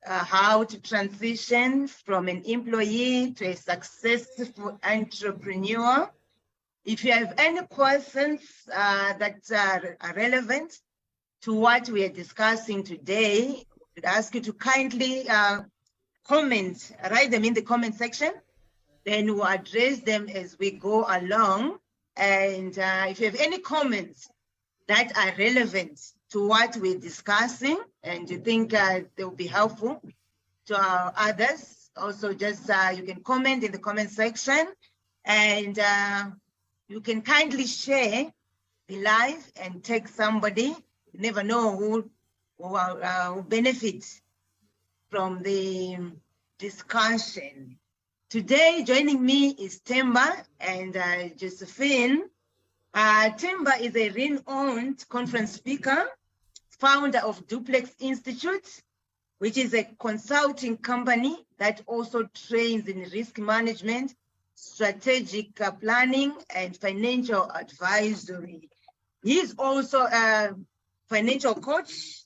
how to transition from an employee to a successful entrepreneur. If you have any questions that are relevant to what we are discussing today, I'd ask you to kindly comment, write them in the comment section. Then we'll address them as we go along. And if you have any comments that are relevant to what we're discussing and you think they will be helpful to our others, also just you can comment in the comment section, and you can kindly share the live and take somebody. You never know who will benefit from the discussion. Today, joining me is Themba and Josephine. Themba is a renowned conference speaker, founder of Duplex Institute, which is a consulting company that also trains in risk management, strategic planning, and financial advisory. He is also a financial coach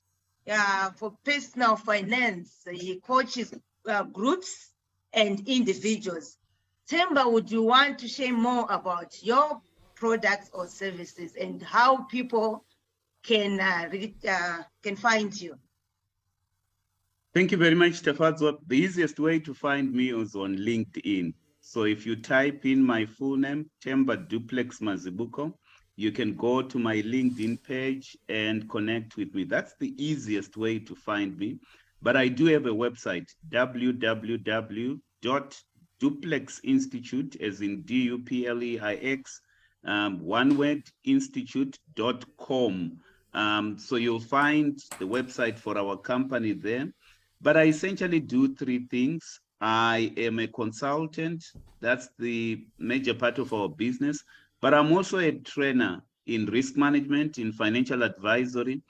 for personal finance. He coaches groups and individuals. Themba, would you want to share more about your products or services and how people can find you? Thank you very much, Tefazo. The easiest way to find me is on LinkedIn. So if you type in my full name, Themba Duplex Mazibuko, you can go to my LinkedIn page and connect with me. That's the easiest way to find me. But I do have a website, www.duplexinstitute, as in DUPLEIX, one word, institute.com. So you'll find the website for our company there. But I essentially do three things. I am a consultant. That's the major part of our business. But I'm also a trainer in risk management, in financial advisory,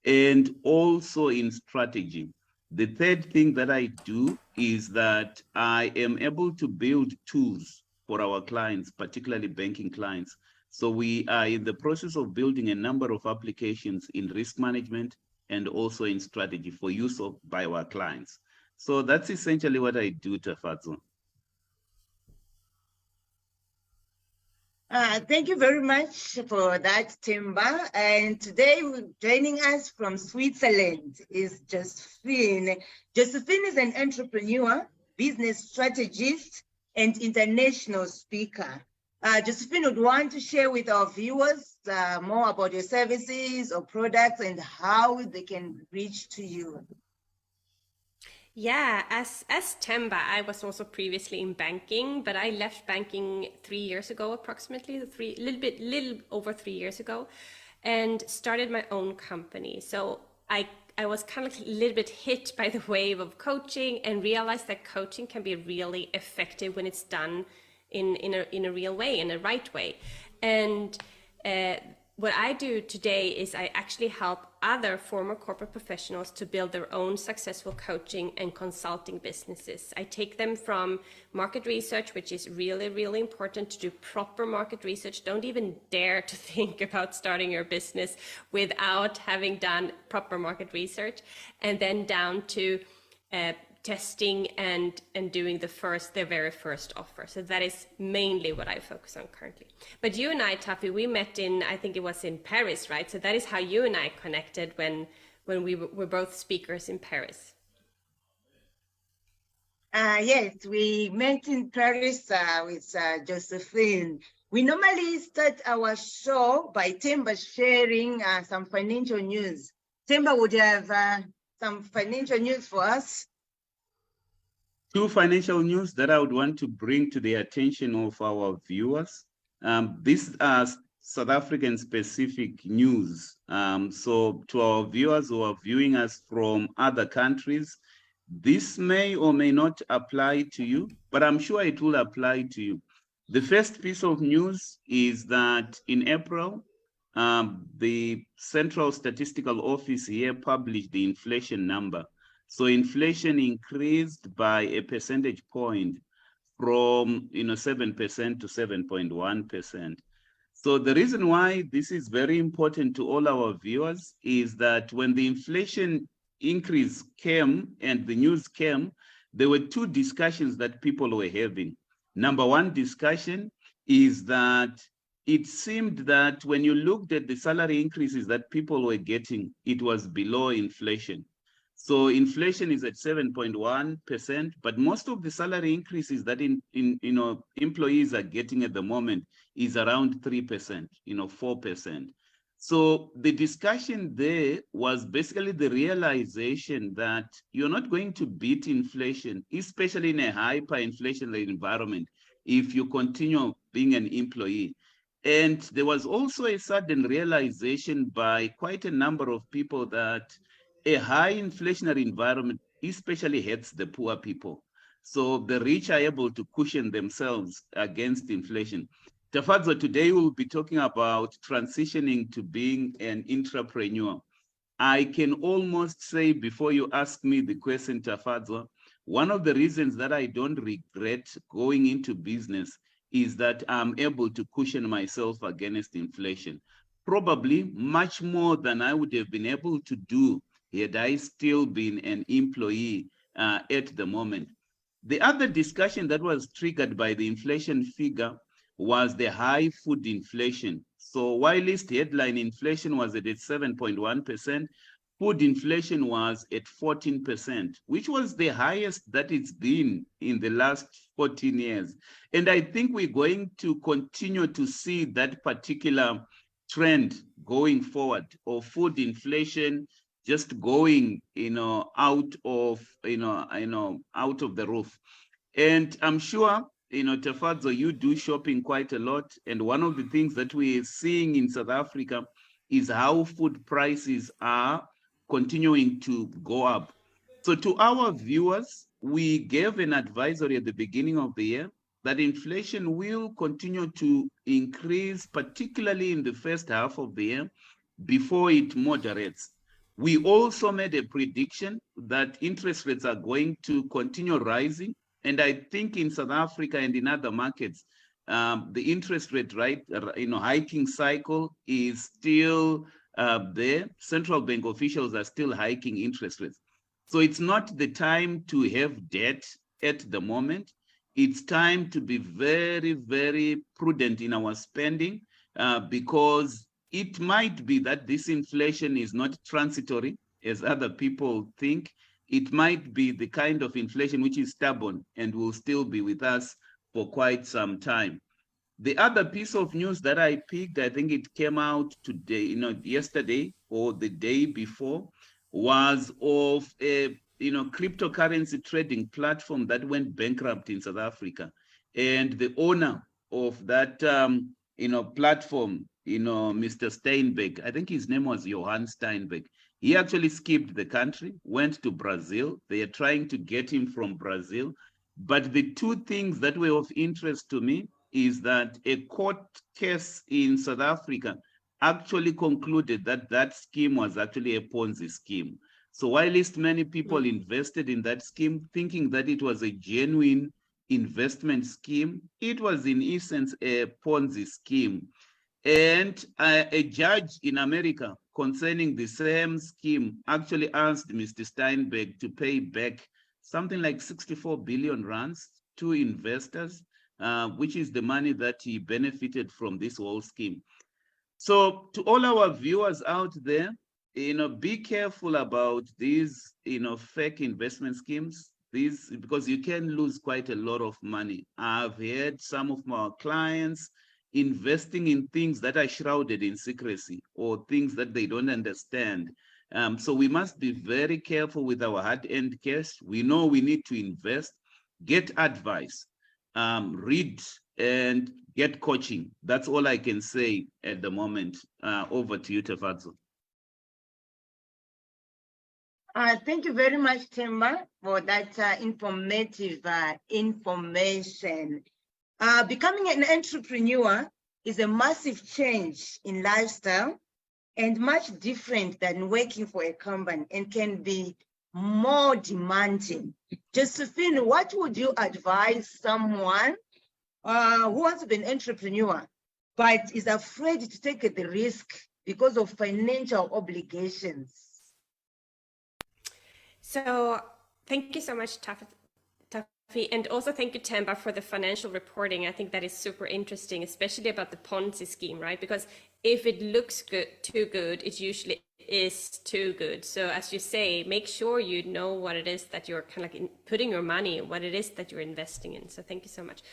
and also in strategy. The third thing that I do is that I am able to build tools for our clients, particularly banking clients. So we are in the process of building a number of applications in risk management and also in strategy for use by our clients. So that's essentially what I do, Tefazo. Thank you very much for that, Themba. And today, joining us from Switzerland is Josephine. Josephine is an entrepreneur, business strategist, and international speaker. Josephine would want to share with our viewers more about your services or products and how they can reach to you. Yeah, as Themba, I was also previously in banking, but I left banking 3 years ago, approximately, little over 3 years ago, and started my own company. So I was kind of a little bit hit by the wave of coaching and realized that coaching can be really effective when it's done in a real way, in a right way. And what I do today is I actually help other former corporate professionals to build their own successful coaching and consulting businesses. I take them from market research, which is really, really important to do proper market research. Don't even dare to think about starting your business without having done proper market research, and then down to testing and doing their very first offer. So that is mainly what I focus on currently. But you and I, Taffy, we met I think it was in Paris, right? So that is how you and I connected when we were both speakers in Paris. Yes, we met in Paris with Josephine. We normally start our show by Themba sharing some financial news. Themba, would you have some financial news for us? Two financial news that I would want to bring to the attention of our viewers. These are South African specific news. So to our viewers who are viewing us from other countries, this may or may not apply to you, but I'm sure it will apply to you. The first piece of news is that in April, the Central Statistical Office here published the inflation number. So inflation increased by a percentage point from 7% to 7.1%. So the reason why this is very important to all our viewers is that when the inflation increase came and the news came, there were two discussions that people were having. Number one discussion is that it seemed that when you looked at the salary increases that people were getting, it was below inflation. So inflation is at 7.1%, but most of the salary increases that employees are getting at the moment is around 3%, 4%. So the discussion there was basically the realization that you're not going to beat inflation, especially in a hyperinflationary environment, if you continue being an employee. And there was also a sudden realization by quite a number of people that a high inflationary environment especially hurts the poor people. So the rich are able to cushion themselves against inflation. Tafadzo, today we'll be talking about transitioning to being an entrepreneur. I can almost say, before you ask me the question, Tafadzo, one of the reasons that I don't regret going into business is that I'm able to cushion myself against inflation. Probably much more than I would have been able to do had I still been an employee at the moment. The other discussion that was triggered by the inflation figure was the high food inflation. So while list headline inflation was at 7.1%, food inflation was at 14%, which was the highest that it's been in the last 14 years. And I think we're going to continue to see that particular trend going forward of food inflation just going, out of the roof. And I'm sure, Tafadzo, you do shopping quite a lot. And one of the things that we're seeing in South Africa is how food prices are continuing to go up. So to our viewers, we gave an advisory at the beginning of the year that inflation will continue to increase, particularly in the first half of the year, before it moderates. We also made a prediction that interest rates are going to continue rising. And I think in South Africa and in other markets, the interest rate hiking cycle is still there. Central bank officials are still hiking interest rates. So it's not the time to have debt at the moment. It's time to be very, very prudent in our spending because it might be that this inflation is not transitory, as other people think. It might be the kind of inflation which is stubborn and will still be with us for quite some time. The other piece of news that I picked, I think it came out today, yesterday or the day before, was of a cryptocurrency trading platform that went bankrupt in South Africa. And the owner of that platform, Mr. Steinberg, I think his name was Johann Steinberg. He actually skipped the country, went to Brazil. They are trying to get him from Brazil. But the two things that were of interest to me is that a court case in South Africa actually concluded that that scheme was actually a Ponzi scheme. So while many people invested in that scheme thinking that it was a genuine investment scheme, it was in essence a Ponzi scheme. And a judge in America concerning the same scheme actually asked Mr. Steinberg to pay back something like 64 billion rands to investors, which is the money that he benefited from this whole scheme. So to all our viewers out there, be careful about these, fake investment schemes. These, because you can lose quite a lot of money. I've had some of my clients investing in things that are shrouded in secrecy or things that they don't understand. So we must be very careful with our hard-earned cash. We know we need to invest, get advice, read, and get coaching. That's all I can say at the moment. Over to you, Tafadzo. Thank you very much, Themba, for that informative information. Becoming an entrepreneur is a massive change in lifestyle and much different than working for a company and can be more demanding. Josephine, what would you advise someone who wants to be an entrepreneur but is afraid to take the risk because of financial obligations? So thank you so much, Taffy. And also thank you, Themba, for the financial reporting. I think that is super interesting, especially about the Ponzi scheme, right? Because if it looks good, too good, it usually is too good. So as you say, make sure you know what it is that you're kind of like putting your money, what it is that you're investing in. So thank you so much.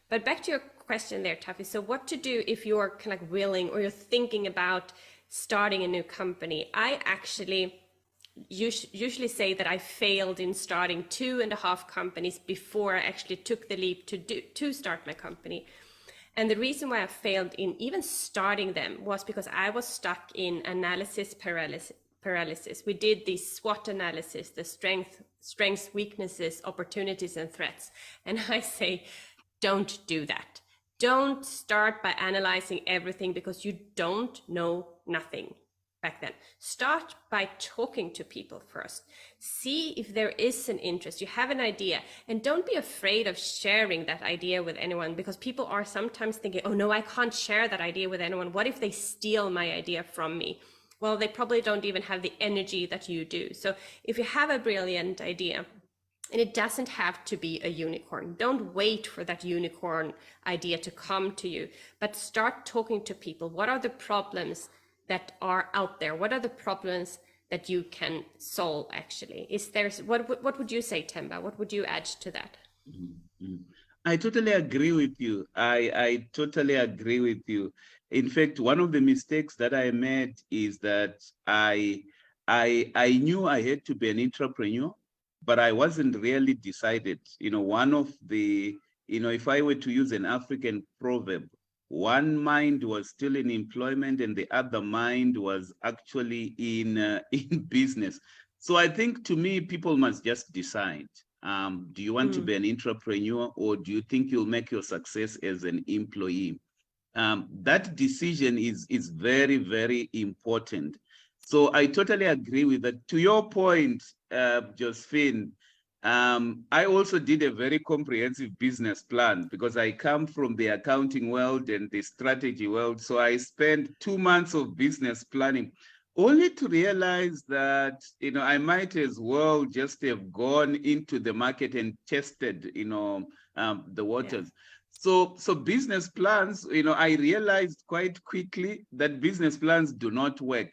But back to your question there, Taffy. So what to do if you're kind of like willing or you're thinking about starting a new company? I actually usually say that I failed in starting 2.5 companies before I actually took the leap to start my company. And the reason why I failed in even starting them was because I was stuck in analysis paralysis. We did the SWOT analysis, the strengths, weaknesses, opportunities, and threats. And I say, don't do that. Don't start by analyzing everything because you don't know nothing. Back then, start by talking to people first. See if there is an interest, you have an idea, and don't be afraid of sharing that idea with anyone, because people are sometimes thinking, oh no, I can't share that idea with anyone. What if they steal my idea from me? Well, they probably don't even have the energy that you do. So if you have a brilliant idea, and it doesn't have to be a unicorn, don't wait for that unicorn idea to come to you, but start talking to people. What are the problems that are out there? What are the problems that you can solve actually? Is there, what would you say, Themba? What would you add to that? I totally agree with you. I totally agree with you. In fact, one of the mistakes that I made is that I knew I had to be an entrepreneur, but I wasn't really decided. You know, one of the, you know, if I were to use an African proverb, one mind was still in employment and the other mind was actually in business. So I think, to me, people must just decide. Do you want to be an entrepreneur, or do you think you'll make your success as an employee? That decision is very, very important. So I totally agree with that. To your point, Josephine, I also did a very comprehensive business plan because I come from the accounting world and the strategy world. So I spent 2 months of business planning, only to realize that, you know, I might as well just have gone into the market and tested, you know, the waters. Yeah. So business plans, you know, I realized quite quickly that business plans do not work.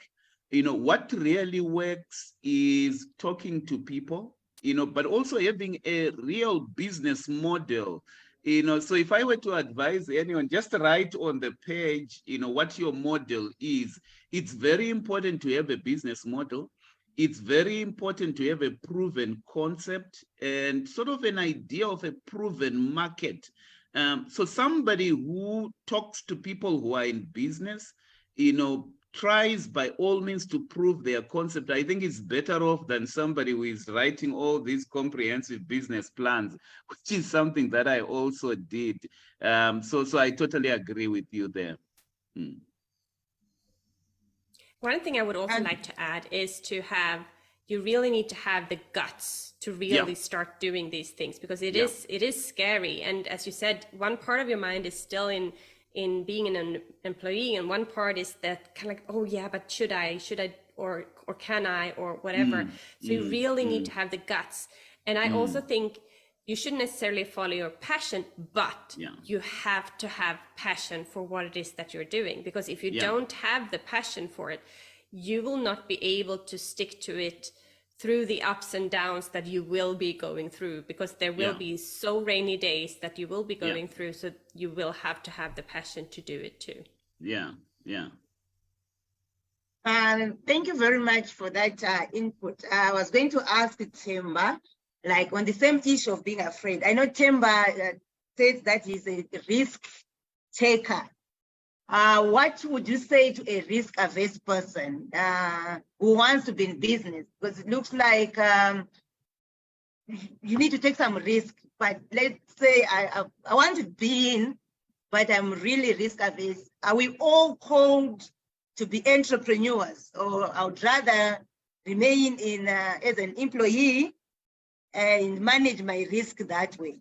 You know, what really works is talking to people, you know, but also having a real business model. You know, so if I were to advise anyone, just write on the page, you know, what your model is. It's very important to have a business model. It's very important to have a proven concept and sort of an idea of a proven market. So somebody who talks to people who are in business, you know, tries by all means to prove their concept, I think it's better off than somebody who is writing all these comprehensive business plans, which is something that I also did. So I totally agree with you there. One thing I would also like to add is to have, you really need to have the guts to really start doing these things, because it is scary. And as you said, one part of your mind is still in being an employee, and one part is that kind of like, oh yeah, but should I, or can I, or whatever. So you really need to have the guts. And I also think you shouldn't necessarily follow your passion, but you have to have passion for what it is that you're doing. Because if you don't have the passion for it, you will not be able to stick to it through the ups and downs that you will be going through, because there will be so rainy days that you will be going through. So you will have to have the passion to do it too. Thank you very much for that input. I was going to ask Themba, like on the same issue of being afraid. I know Themba says that he's a risk taker. What would you say to a risk-averse person who wants to be in business? Because it looks like you need to take some risk. But let's say I want to be in, but I'm really risk-averse. Are we all called to be entrepreneurs, or I would rather remain in as an employee and manage my risk that way?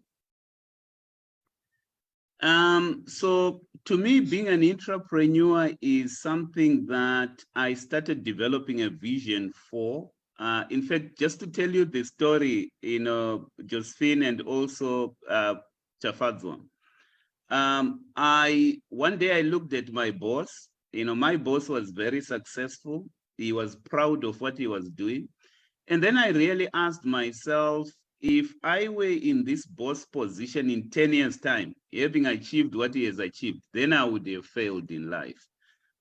So to me, being an entrepreneur is something that I started developing a vision for In fact, just to tell you the story, Josephine and also Tafadzwa. One day I looked at my boss. My boss was very successful. He was proud of what he was doing. And then I really asked myself, if I were in this boss position in 10 years' time, having achieved what he has achieved, then I would have failed in life.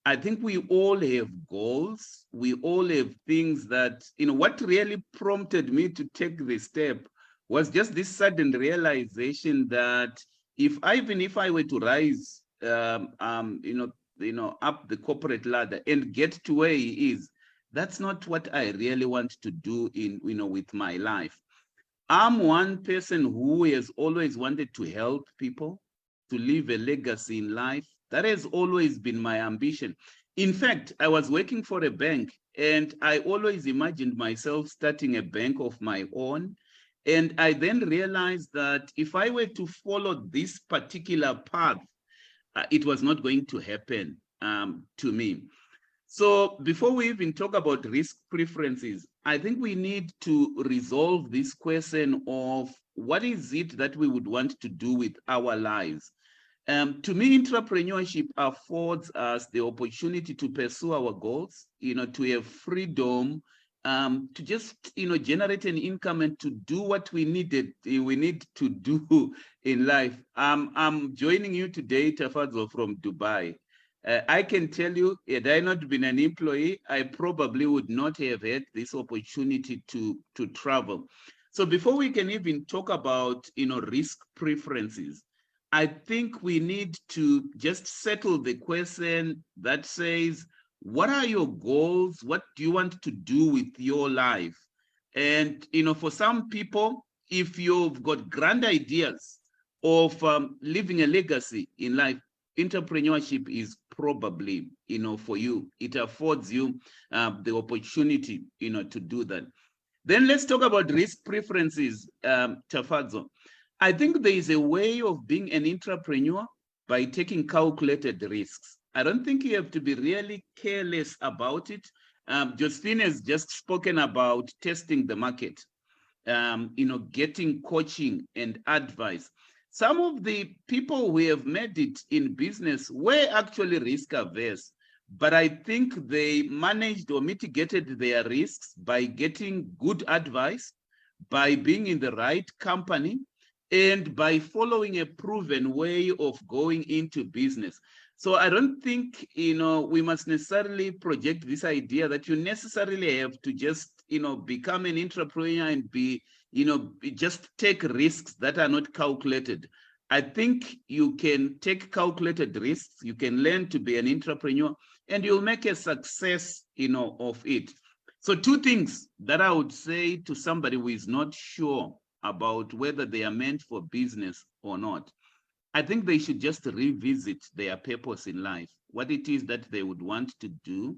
I think we all have goals. We all have things that, what really prompted me to take this step was just this sudden realization that even if I were to rise, up the corporate ladder and get to where he is, that's not what I really want to do with my life. I'm one person who has always wanted to help people, to leave a legacy in life. That has always been my ambition. In fact, I was working for a bank and I always imagined myself starting a bank of my own. And I then realized that if I were to follow this particular path, it was not going to happen to me. So before we even talk about risk preferences, I think we need to resolve this question of what is it that we would want to do with our lives. To me, entrepreneurship affords us the opportunity to pursue our goals, to have freedom, to just, generate an income and to do what we need to do in life. I'm joining you today, Tafadzwa, from Dubai. I can tell you, had I not been an employee, I probably would not have had this opportunity to travel. So before we can even talk about, risk preferences, I think we need to just settle the question that says, what are your goals? What do you want to do with your life? And, for some people, if you've got grand ideas of leaving a legacy in life, entrepreneurship is probably, for you. It affords you the opportunity, to do that. Then let's talk about risk preferences, Tafadzwa. I think there is a way of being an entrepreneur by taking calculated risks. I don't think you have to be really careless about it. Josephine has just spoken about testing the market, getting coaching and advice. Some of the people who have made it in business were actually risk averse, but I think they managed or mitigated their risks by getting good advice, by being in the right company, and by following a proven way of going into business. So I don't think, we must necessarily project this idea that you necessarily have to just, become an entrepreneur and be, just take risks that are not calculated. I think you can take calculated risks, you can learn to be an entrepreneur, and you'll make a success, of it. So two things that I would say to somebody who is not sure about whether they are meant for business or not. I think they should just revisit their purpose in life, what it is that they would want to do.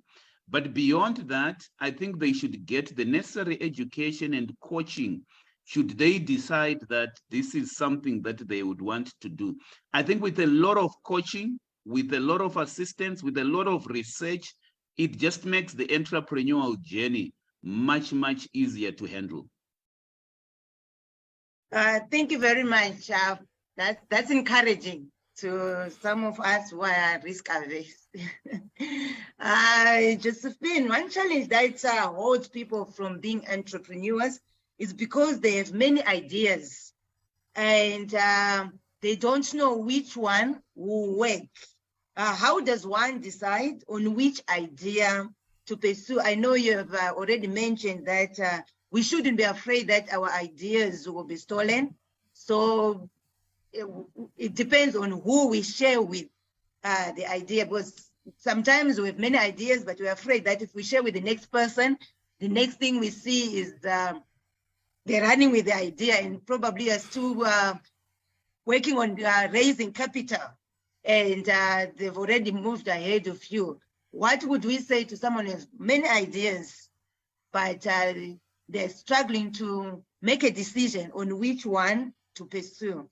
But beyond that, I think they should get the necessary education and coaching should they decide that this is something that they would want to do. I think with a lot of coaching, with a lot of assistance, with a lot of research, it just makes the entrepreneurial journey much, much easier to handle. Thank you very much. That's encouraging to some of us who are risk averse. Josephine, one challenge that holds people from being entrepreneurs is because they have many ideas and they don't know which one will work. How does one decide on which idea to pursue? I know you have already mentioned that we shouldn't be afraid that our ideas will be stolen. So it depends on who we share with the idea, because sometimes we have many ideas, but we're afraid that if we share with the next person, the next thing we see is they're running with the idea and probably are still working on raising capital, and they've already moved ahead of you. What would we say to someone who has many ideas, but they're struggling to make a decision on which one to pursue?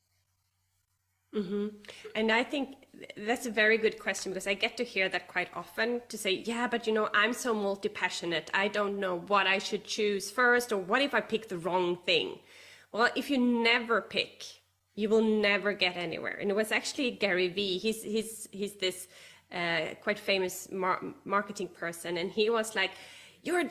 Mm-hmm. And I think that's a very good question, because I get to hear that quite often, to say, yeah, but you know, I'm so multi-passionate. I don't know what I should choose first, or what if I pick the wrong thing? Well, if you never pick, you will never get anywhere. And it was actually Gary Vee. He's this quite famous marketing person, and he was like,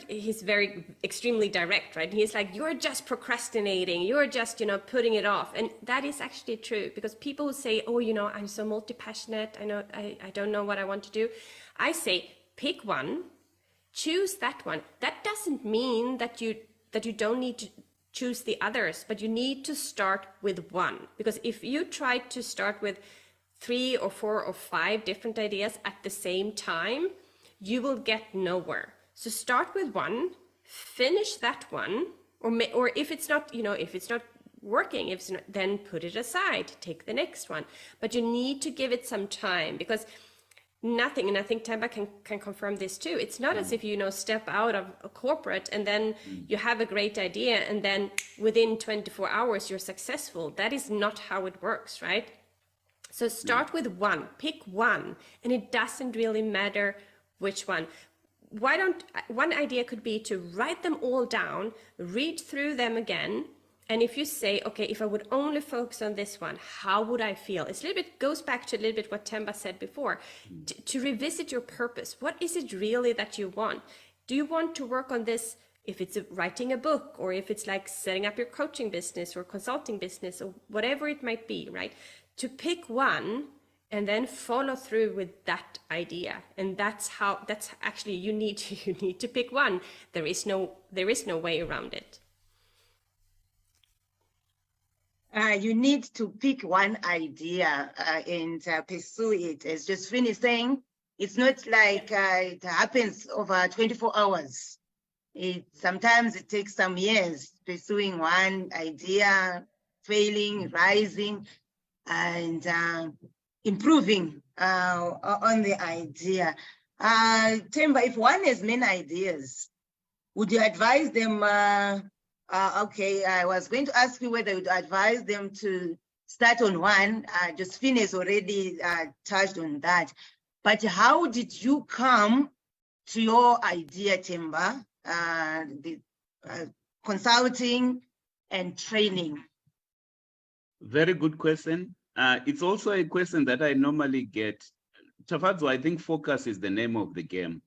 he's very extremely direct, right? And he's like, you're just procrastinating, you're just, you know, putting it off. And that is actually true, because people will say, oh, you know, I'm so multi-passionate, I don't know what I want to do. I say, pick one, choose that one. That doesn't mean that you don't need to choose the others, but you need to start with one. Because if you try to start with 3 or 4 or 5 different ideas at the same time, you will get nowhere. So start with one, finish that one, or if it's not, you know, if it's not working, if it's not, then put it aside, take the next one. But you need to give it some time, because nothing, and I think Themba can confirm this too, it's not as if, you know, step out of a corporate and then you have a great idea and then within 24 hours you're successful. That is not how it works, right? So start with one, pick one, and it doesn't really matter which one. One idea could be to write them all down, read through them again, and if you say, okay, if I would only focus on this one, how would I feel? It's a little bit, goes back to a little bit what Themba said before, to revisit your purpose. What is it really that you want? Do you want to work on this, if it's writing a book, or if it's like setting up your coaching business or consulting business, or whatever it might be, right? To pick one and then follow through with that idea. And that's actually, you need to pick one. There is no way around it. You need to pick one idea and pursue it. As Josephine is saying, it's not like it happens over 24 hours. Sometimes it takes some years pursuing one idea, failing, rising, and improving on the idea. Themba, if one has many ideas, would you advise them? Okay, I was going to ask you whether you would advise them to start on one. Josephine has already touched on that. But how did you come to your idea, Themba? The consulting and training. Very good question. It's also a question that I normally get. Tafadzwa, I think focus is the name of the game,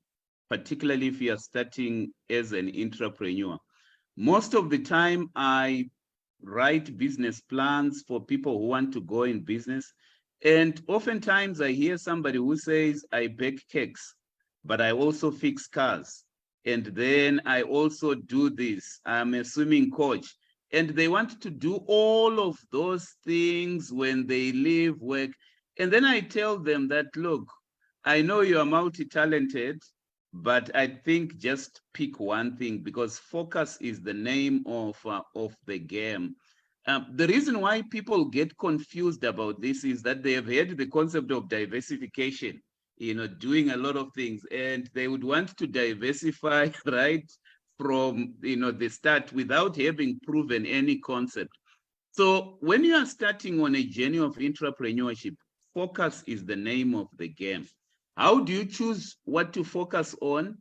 particularly if you are starting as an entrepreneur. Most of the time, I write business plans for people who want to go in business. And oftentimes I hear somebody who says, I bake cakes, but I also fix cars. And then I also do this. I'm a swimming coach. And they want to do all of those things when they leave work. And then I tell them that, look, I know you are multi-talented, but I think just pick one thing, because focus is the name of the game. The reason why people get confused about this is that they have heard the concept of diversification, doing a lot of things, and they would want to diversify, right, from the start without having proven any concept. So when you are starting on a journey of entrepreneurship, focus is the name of the game. How do you choose what to focus on?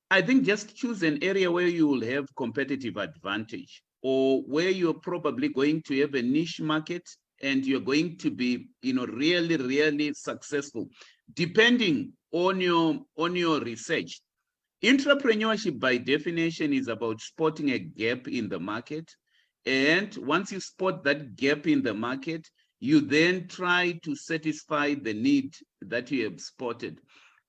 I think just choose an area where you will have competitive advantage, or where you're probably going to have a niche market and you're going to be, really, really successful, depending on your research. Entrepreneurship, by definition, is about spotting a gap in the market. And once you spot that gap in the market, you then try to satisfy the need that you have spotted.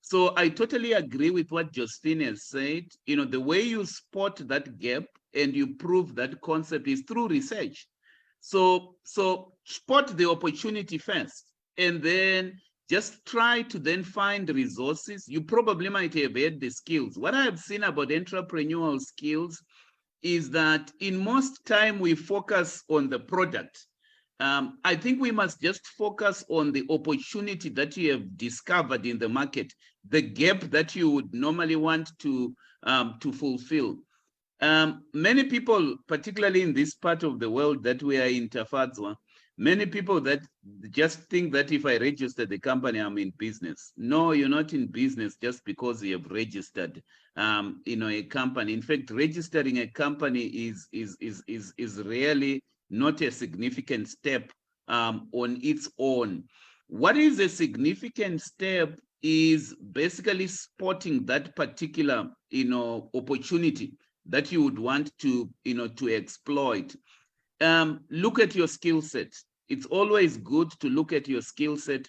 So I totally agree with what Josephine has said. The way you spot that gap and you prove that concept is through research. So spot the opportunity first, and then just try to then find resources. You probably might have had the skills. What I have seen about entrepreneurial skills is that in most time we focus on the product. I think we must just focus on the opportunity that you have discovered in the market, the gap that you would normally want to fulfill. Many people, particularly in this part of the world that we are in, Tafadzwa, Many people that just think that if I register the company, I'm in business. No, you're not in business just because you have registered, a company. In fact, registering a company is really not a significant step on its own. What is a significant step is basically spotting that particular, opportunity that you would want to, to exploit. Look at your skill set. It's always good to look at your skill set.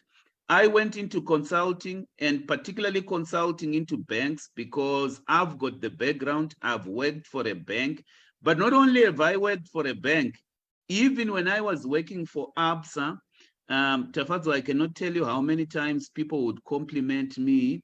I went into consulting, and particularly consulting into banks, because I've got the background. I've worked for a bank, but not only have I worked for a bank, even when I was working for Absa, Tafadzo, I cannot tell you how many times people would compliment me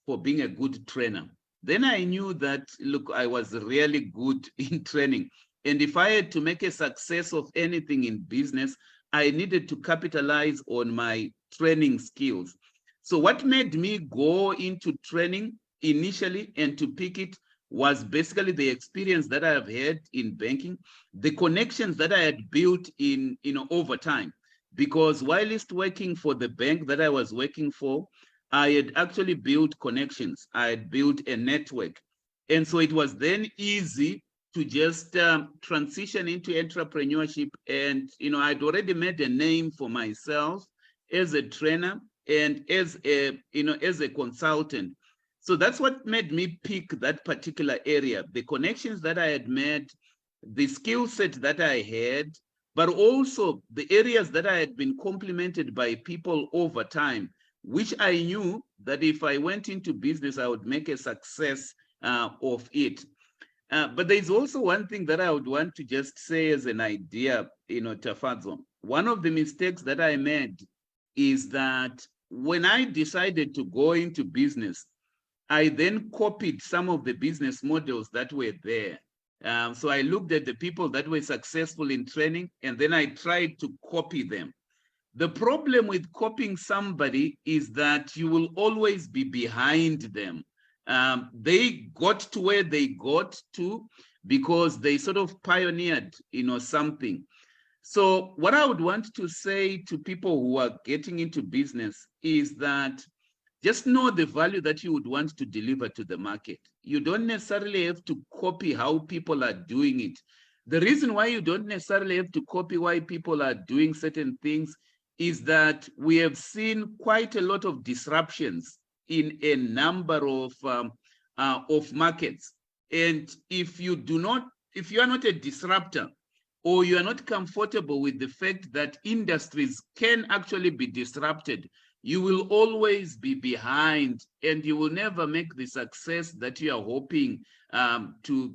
for being a good trainer. Then I knew that, look, I was really good in training. And if I had to make a success of anything in business, I needed to capitalize on my training skills. So what made me go into training initially and to pick it was basically the experience that I have had in banking, the connections that I had built in, over time. Because whilst working for the bank that I was working for, I had actually built connections. I had built a network. And so it was then easy to just transition into entrepreneurship. And, I'd already made a name for myself as a trainer and as a consultant. So that's what made me pick that particular area, the connections that I had made, the skill set that I had, but also the areas that I had been complimented by people over time, which I knew that if I went into business, I would make a success of it. But there's also one thing that I would want to just say as an idea, Tafadzo. One of the mistakes that I made is that when I decided to go into business, I then copied some of the business models that were there. So I looked at the people that were successful in training, and then I tried to copy them. The problem with copying somebody is that you will always be behind them. They got to where they got to because they sort of pioneered, something. So what I would want to say to people who are getting into business is that just know the value that you would want to deliver to the market. You don't necessarily have to copy how people are doing it. The reason why you don't necessarily have to copy why people are doing certain things is that we have seen quite a lot of disruptions in a number of markets. And if you are not a disruptor, or you are not comfortable with the fact that industries can actually be disrupted, you will always be behind, and you will never make the success that you are hoping to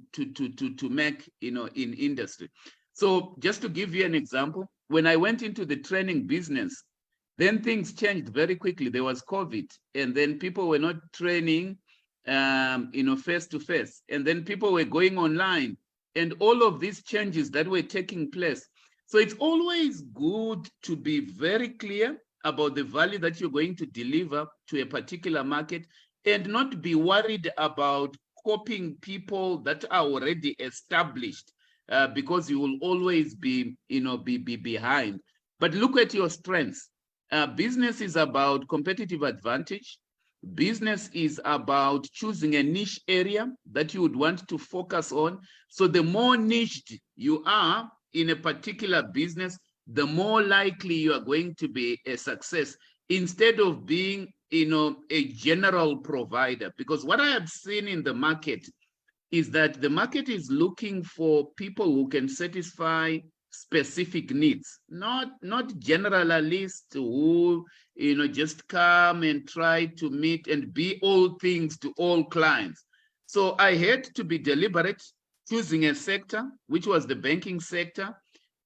make, in industry. So just to give you an example, when I went into the training business, then things changed very quickly. There was COVID, and then people were not training, face to face, and then people were going online, and all of these changes that were taking place. So it's always good to be very clear about the value that you're going to deliver to a particular market, and not be worried about copying people that are already established, because you will always be behind. But look at your strengths. Business is about competitive advantage. Business is about choosing a niche area that you would want to focus on. So the more niched you are in a particular business, the more likely you are going to be a success, instead of being, a general provider. Because what I have seen in the market is that the market is looking for people who can satisfy specific needs, not generalists who, just come and try to meet and be all things to all clients. So I had to be deliberate, choosing a sector, which was the banking sector,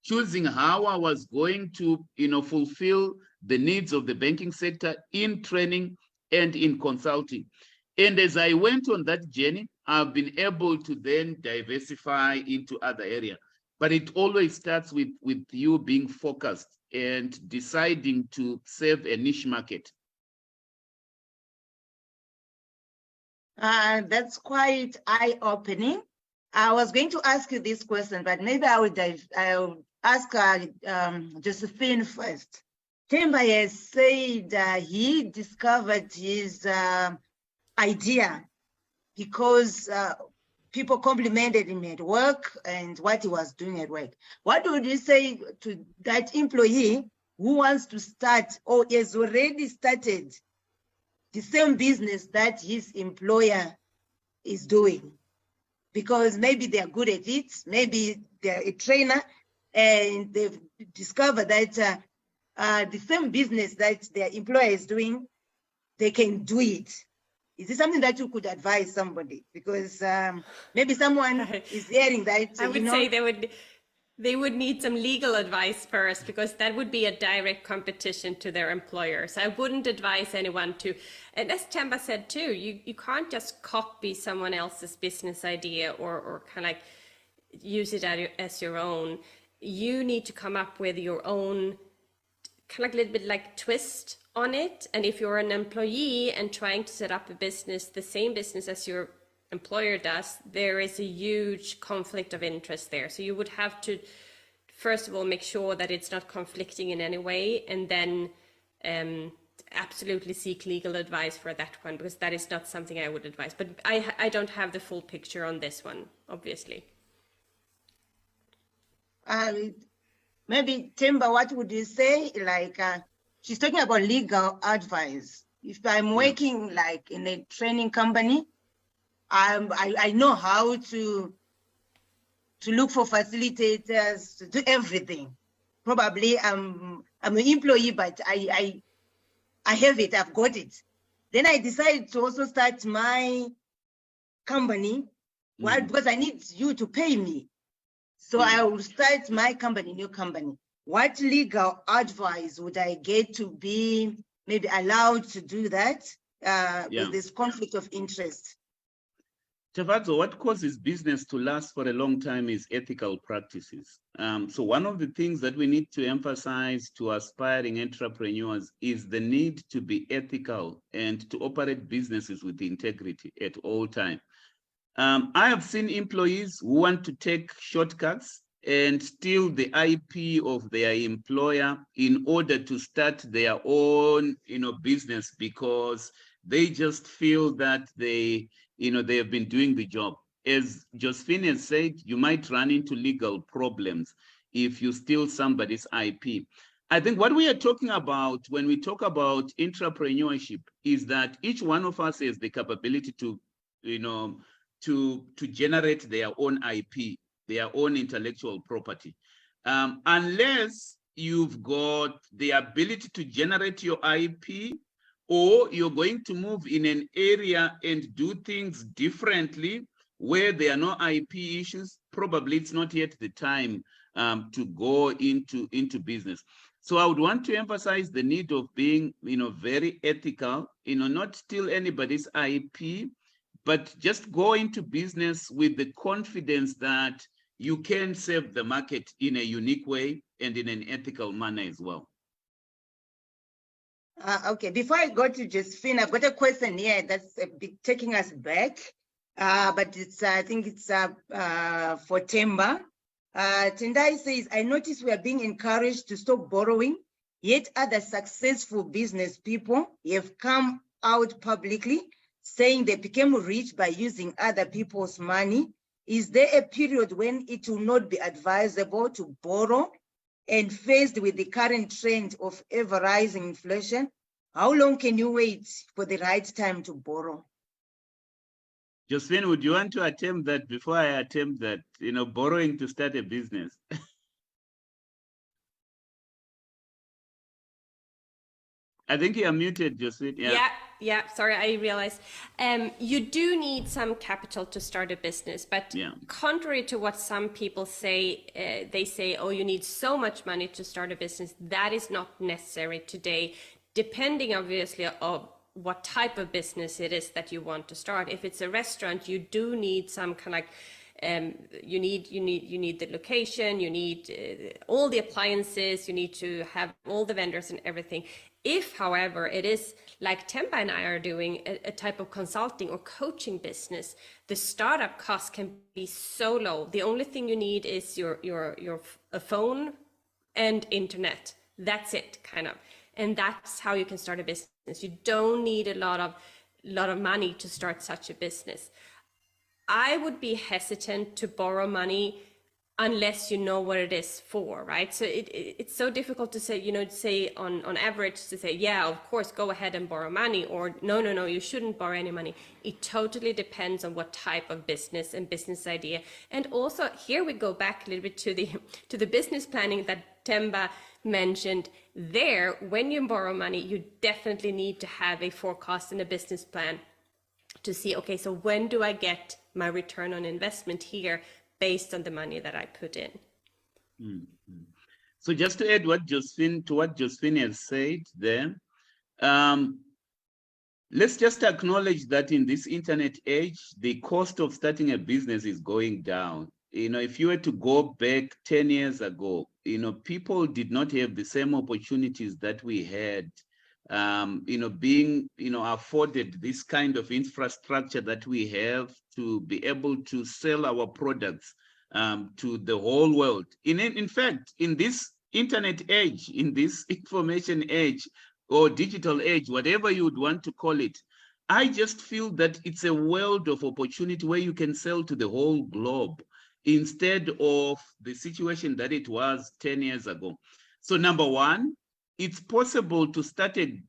choosing how I was going to, fulfill the needs of the banking sector in training and in consulting. And as I went on that journey, I've been able to then diversify into other areas. But it always starts with you being focused and deciding to serve a niche market. That's quite eye-opening. I was going to ask you this question, but maybe I will ask Josephine first. Themba has said he discovered his idea because people complimented him at work and what he was doing at work. What would you say to that employee who wants to start or has already started the same business that his employer is doing? Because maybe they are good at it, maybe they're a trainer, and they've discovered that the same business that their employer is doing, they can do it. Is this something that you could advise somebody? Because maybe someone is hearing that. I would say they would need some legal advice first, because that would be a direct competition to their employers. I wouldn't advise anyone to, and as Themba said too, you can't just copy someone else's business idea or kind of like use it as your own. You need to come up with your own kind of like a little bit like twist on it. And if you're an employee and trying to set up a business, the same business as your employer does, there is a huge conflict of interest there. So you would have to, first of all, make sure that it's not conflicting in any way, and then absolutely seek legal advice for that one, because that is not something I would advise. But I don't have the full picture on this one, obviously. Maybe Themba, what would you say? Like, she's talking about legal advice. If I'm working like in a training company, I know how to look for facilitators, to do everything. Probably I'm an employee, but I have it, I've got it. Then I decided to also start my company. Why? Because I need you to pay me. So I will start my company, new company. What legal advice would I get to be maybe allowed to do that with this conflict of interest? Tavadzo, what causes business to last for a long time is ethical practices. So one of the things that we need to emphasize to aspiring entrepreneurs is the need to be ethical and to operate businesses with integrity at all times. I have seen employees who want to take shortcuts and steal the IP of their employer in order to start their own, business, because they just feel that they have been doing the job. As Josephine has said, you might run into legal problems if you steal somebody's IP. I think what we are talking about when we talk about entrepreneurship is that each one of us has the capability to, to generate their own IP, their own intellectual property. Unless you've got the ability to generate your IP, or you're going to move in an area and do things differently where there are no IP issues, probably it's not yet the time to go into business. So I would want to emphasize the need of being, very ethical, not steal anybody's IP, but just go into business with the confidence that you can serve the market in a unique way and in an ethical manner as well. Okay, before I go to Josephine, I've got a question here that's a bit taking us back, but it's I think it's for Themba. Tendai says, I notice we are being encouraged to stop borrowing, yet other successful business people have come out publicly saying they became rich by using other people's money. Is there a period when it will not be advisable to borrow? And faced with the current trend of ever rising inflation, how long can you wait for the right time to borrow? Josephine, would you want to attempt that before I attempt that, borrowing to start a business? I think you are muted, Josephine. Yeah, sorry, I realized. You do need some capital to start a business, but contrary to what some people say, they say, oh, you need so much money to start a business. That is not necessary today, depending obviously of what type of business it is that you want to start. If it's a restaurant, you do need some kind of you need the location, you need all the appliances, you need to have all the vendors and everything. If, however, it is like Temba and I are doing, a type of consulting or coaching business, the startup cost can be so low. The only thing you need is a phone and internet. That's it, kind of. And that's how you can start a business. You don't need a lot of money to start such a business. I would be hesitant to borrow money unless you know what it is for, right? So it's so difficult to say, say on average to say, yeah, of course, go ahead and borrow money, or no, you shouldn't borrow any money. It totally depends on what type of business and business idea. And also here we go back a little bit to the business planning that Temba mentioned there. When you borrow money, you definitely need to have a forecast and a business plan to see, okay, so when do I get my return on investment here based on the money that I put in? Mm-hmm. So just to add to what Josephine has said there, let's just acknowledge that in this internet age, the cost of starting a business is going down. If you were to go back 10 years ago, people did not have the same opportunities that we had, being, afforded this kind of infrastructure that we have to be able to sell our products to the whole world. In fact, in this internet age, in this information age or digital age, whatever you would want to call it, I just feel that it's a world of opportunity where you can sell to the whole globe instead of the situation that it was 10 years ago. So number one, it's possible to start a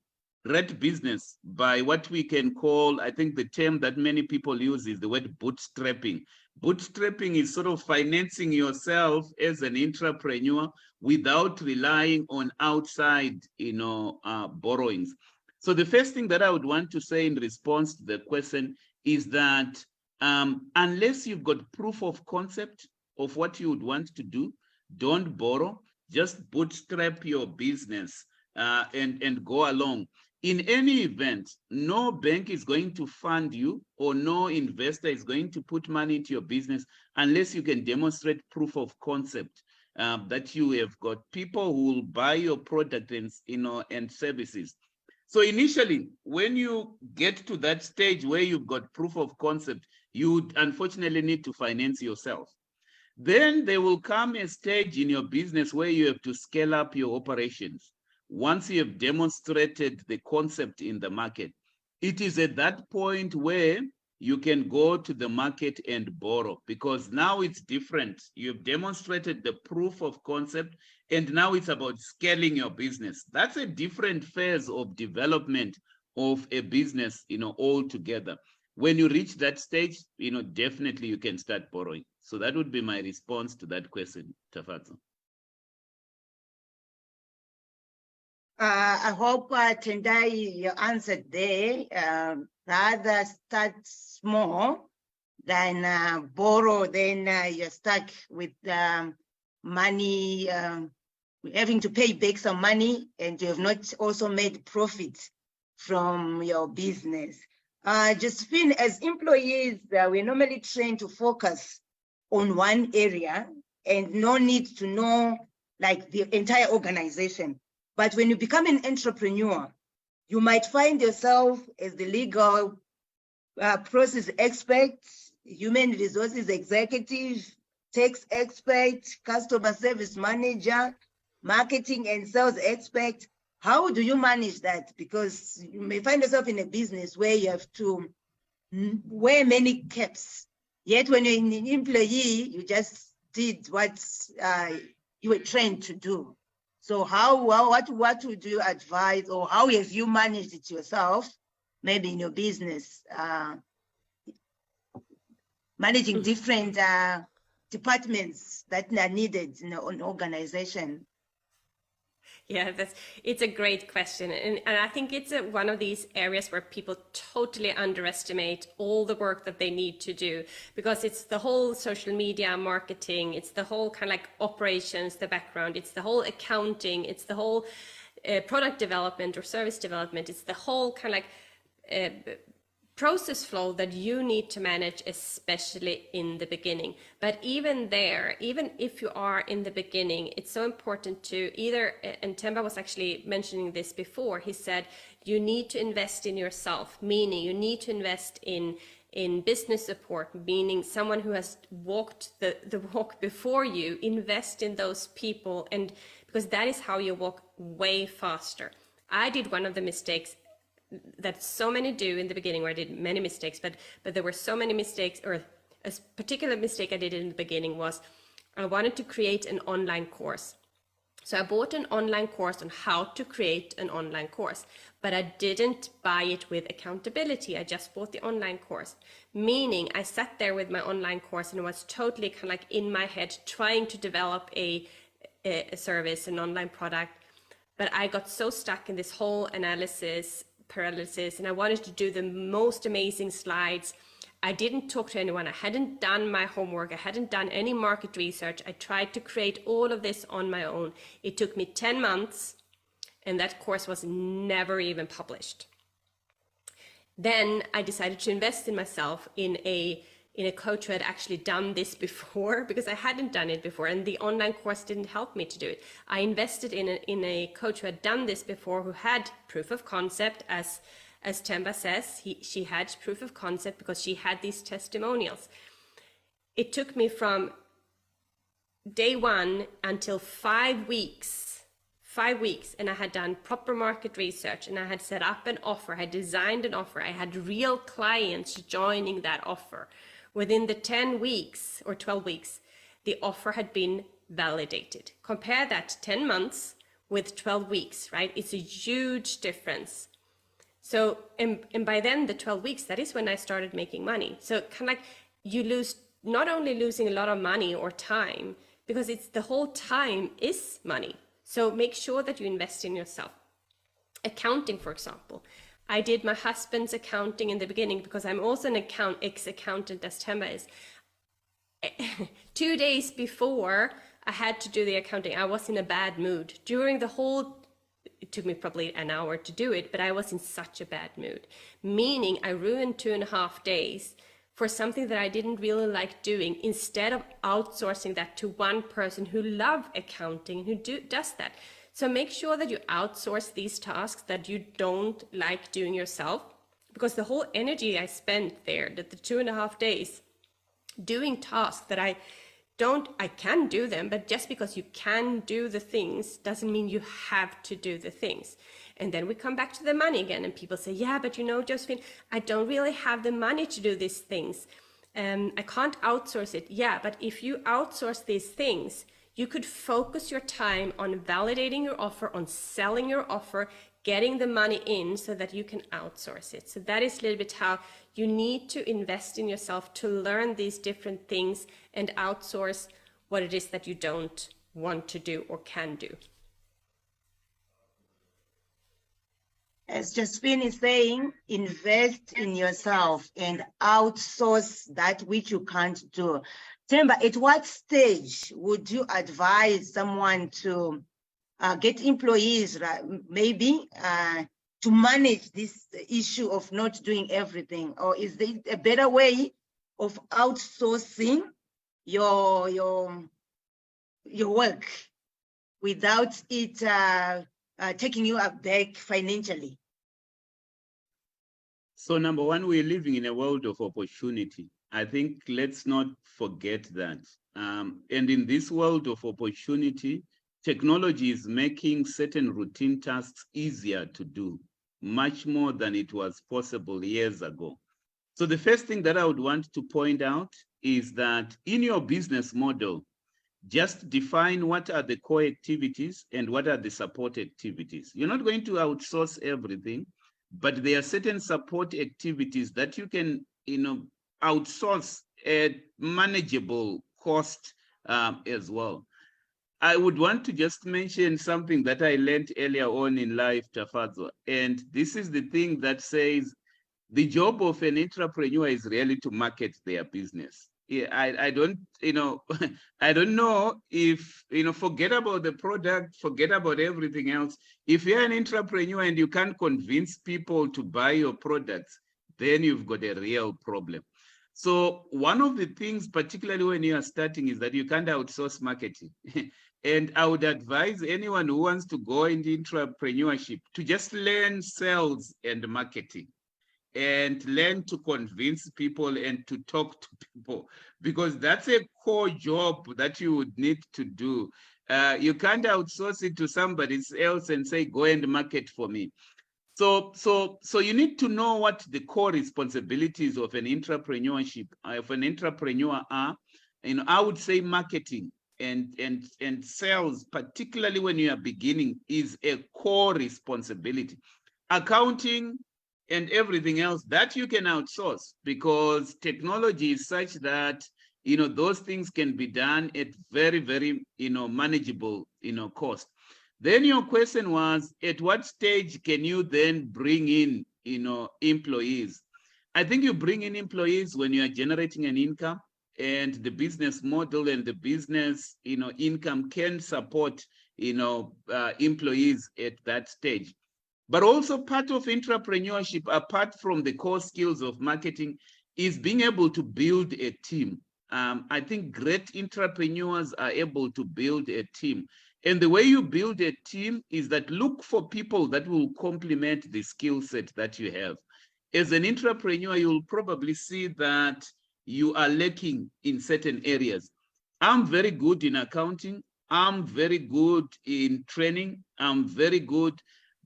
great business by what we can call, I think the term that many people use is the word bootstrapping. Bootstrapping is sort of financing yourself as an entrepreneur without relying on outside, borrowings. So the first thing that I would want to say in response to the question is that unless you've got proof of concept of what you would want to do, don't borrow. Just bootstrap your business and go along. In any event, no bank is going to fund you or no investor is going to put money into your business unless you can demonstrate proof of concept that you have got people who will buy your product and services. So initially, when you get to that stage where you've got proof of concept, you would unfortunately need to finance yourself. Then there will come a stage in your business where you have to scale up your operations. Once you have demonstrated the concept in the market, it is at that point where you can go to the market and borrow, because now it's different. You've demonstrated the proof of concept, and now it's about scaling your business. That's a different phase of development of a business, altogether. When you reach that stage, definitely you can start borrowing. So that would be my response to that question, Tafatso. I hope, Tendai, you answered there. Rather start small than borrow, then you're stuck with money, having to pay back some money, and you have not also made profit from your business. Josephine, as employees, we're normally trained to focus on one area and no need to know like the entire organization. But when you become an entrepreneur, you might find yourself as the legal process expert, human resources executive, tax expert, customer service manager, marketing and sales expert. How do you manage that? Because you may find yourself in a business where you have to wear many caps. Yet when you're an employee, you just did what you were trained to do. So what would you advise, or how have you managed it yourself, maybe in your business, managing different departments that are needed in an organization? Yeah, it's a great question. And I think it's one of these areas where people totally underestimate all the work that they need to do, because it's the whole social media marketing, it's the whole kind of like operations, the background, it's the whole accounting, it's the whole product development or service development, it's the whole kind of like process flow that you need to manage, especially in the beginning. But even there, even if you are in the beginning, it's so important to either, and Themba was actually mentioning this before, he said, you need to invest in yourself, meaning you need to invest in business support, meaning someone who has walked the walk before you. Invest in those people, and because that is how you walk way faster. I did one of the mistakes that so many do in the beginning, where I did many mistakes, but there were so many mistakes, or a particular mistake I did in the beginning was I wanted to create an online course. So I bought an online course on how to create an online course, but I didn't buy it with accountability. I just bought the online course, meaning I sat there with my online course and was totally kind of like in my head trying to develop a service, an online product. But I got so stuck in this whole analysis paralysis, and I wanted to do the most amazing slides. I didn't talk to anyone. I hadn't done my homework. I hadn't done any market research. I tried to create all of this on my own. It took me 10 months, and that course was never even published. Then I decided to invest in myself, in a coach who had actually done this before, because I hadn't done it before, and the online course didn't help me to do it. I invested in a coach who had done this before, who had proof of concept, as Themba says. She had proof of concept because she had these testimonials. It took me from day one until 5 weeks, and I had done proper market research, and I had set up an offer, I had designed an offer, I had real clients joining that offer. Within the 10 weeks or 12 weeks, the offer had been validated. Compare that 10 months with 12 weeks, right? It's a huge difference. So, and by then the 12 weeks, that is when I started making money. So kind of like you lose, not only losing a lot of money or time, because it's the whole time is money. So make sure that you invest in yourself. Accounting, for example. I did my husband's accounting in the beginning because I'm also an ex-accountant, as Themba is. 2 days before I had to do the accounting, I was in a bad mood. During the whole, it took me probably an hour to do it, but I was in such a bad mood. Meaning I ruined 2.5 days for something that I didn't really like doing, instead of outsourcing that to one person who loves accounting, who does that. So make sure that you outsource these tasks that you don't like doing yourself, because the whole energy I spent there, the 2.5 days, doing tasks that I can do them, but just because you can do the things doesn't mean you have to do the things. And then we come back to the money again, and people say, yeah, but you know, Josephine, I don't really have the money to do these things. I can't outsource it. Yeah, but if you outsource these things, you could focus your time on validating your offer, on selling your offer, getting the money in so that you can outsource it. So that is a little bit how you need to invest in yourself to learn these different things and outsource what it is that you don't want to do or can do. As Josephine is saying, invest in yourself and outsource that which you can't do. Themba, at what stage would you advise someone to get employees, right, maybe to manage this issue of not doing everything? Or is there a better way of outsourcing your work without it taking you back financially? So number one, we're living in a world of opportunity. I think let's not forget that. And in this world of opportunity, technology is making certain routine tasks easier to do, much more than it was possible years ago. So the first thing that I would want to point out is that in your business model, just define what are the core activities and what are the support activities. You're not going to outsource everything, but there are certain support activities that you can, outsource at manageable cost as well. I would want to just mention something that I learned earlier on in life, Tafadzwa, and this is the thing that says the job of an entrepreneur is really to market their business. Yeah, I don't, I don't know if, forget about the product, forget about everything else. If you're an entrepreneur and you can't convince people to buy your products, then you've got a real problem. So one of the things, particularly when you are starting, is that you can't outsource marketing. And I would advise anyone who wants to go into entrepreneurship to just learn sales and marketing and learn to convince people and to talk to people, because that's a core job that you would need to do. You can't outsource it to somebody else and say, go and market for me. So you need to know what the core responsibilities of an entrepreneur are. I would say marketing and sales, particularly when you are beginning, is a core responsibility. Accounting and everything else that you can outsource, because technology is such that those things can be done at very, very manageable cost. Then your question was, at what stage can you then bring in employees? I think you bring in employees when you are generating an income, and the business model and the business income can support employees at that stage. But also part of entrepreneurship, apart from the core skills of marketing, is being able to build a team. I think great entrepreneurs are able to build a team. And the way you build a team is that look for people that will complement the skill set that you have. As an entrepreneur, you'll probably see that you are lacking in certain areas. I'm very good in accounting. I'm very good in training. I'm very good,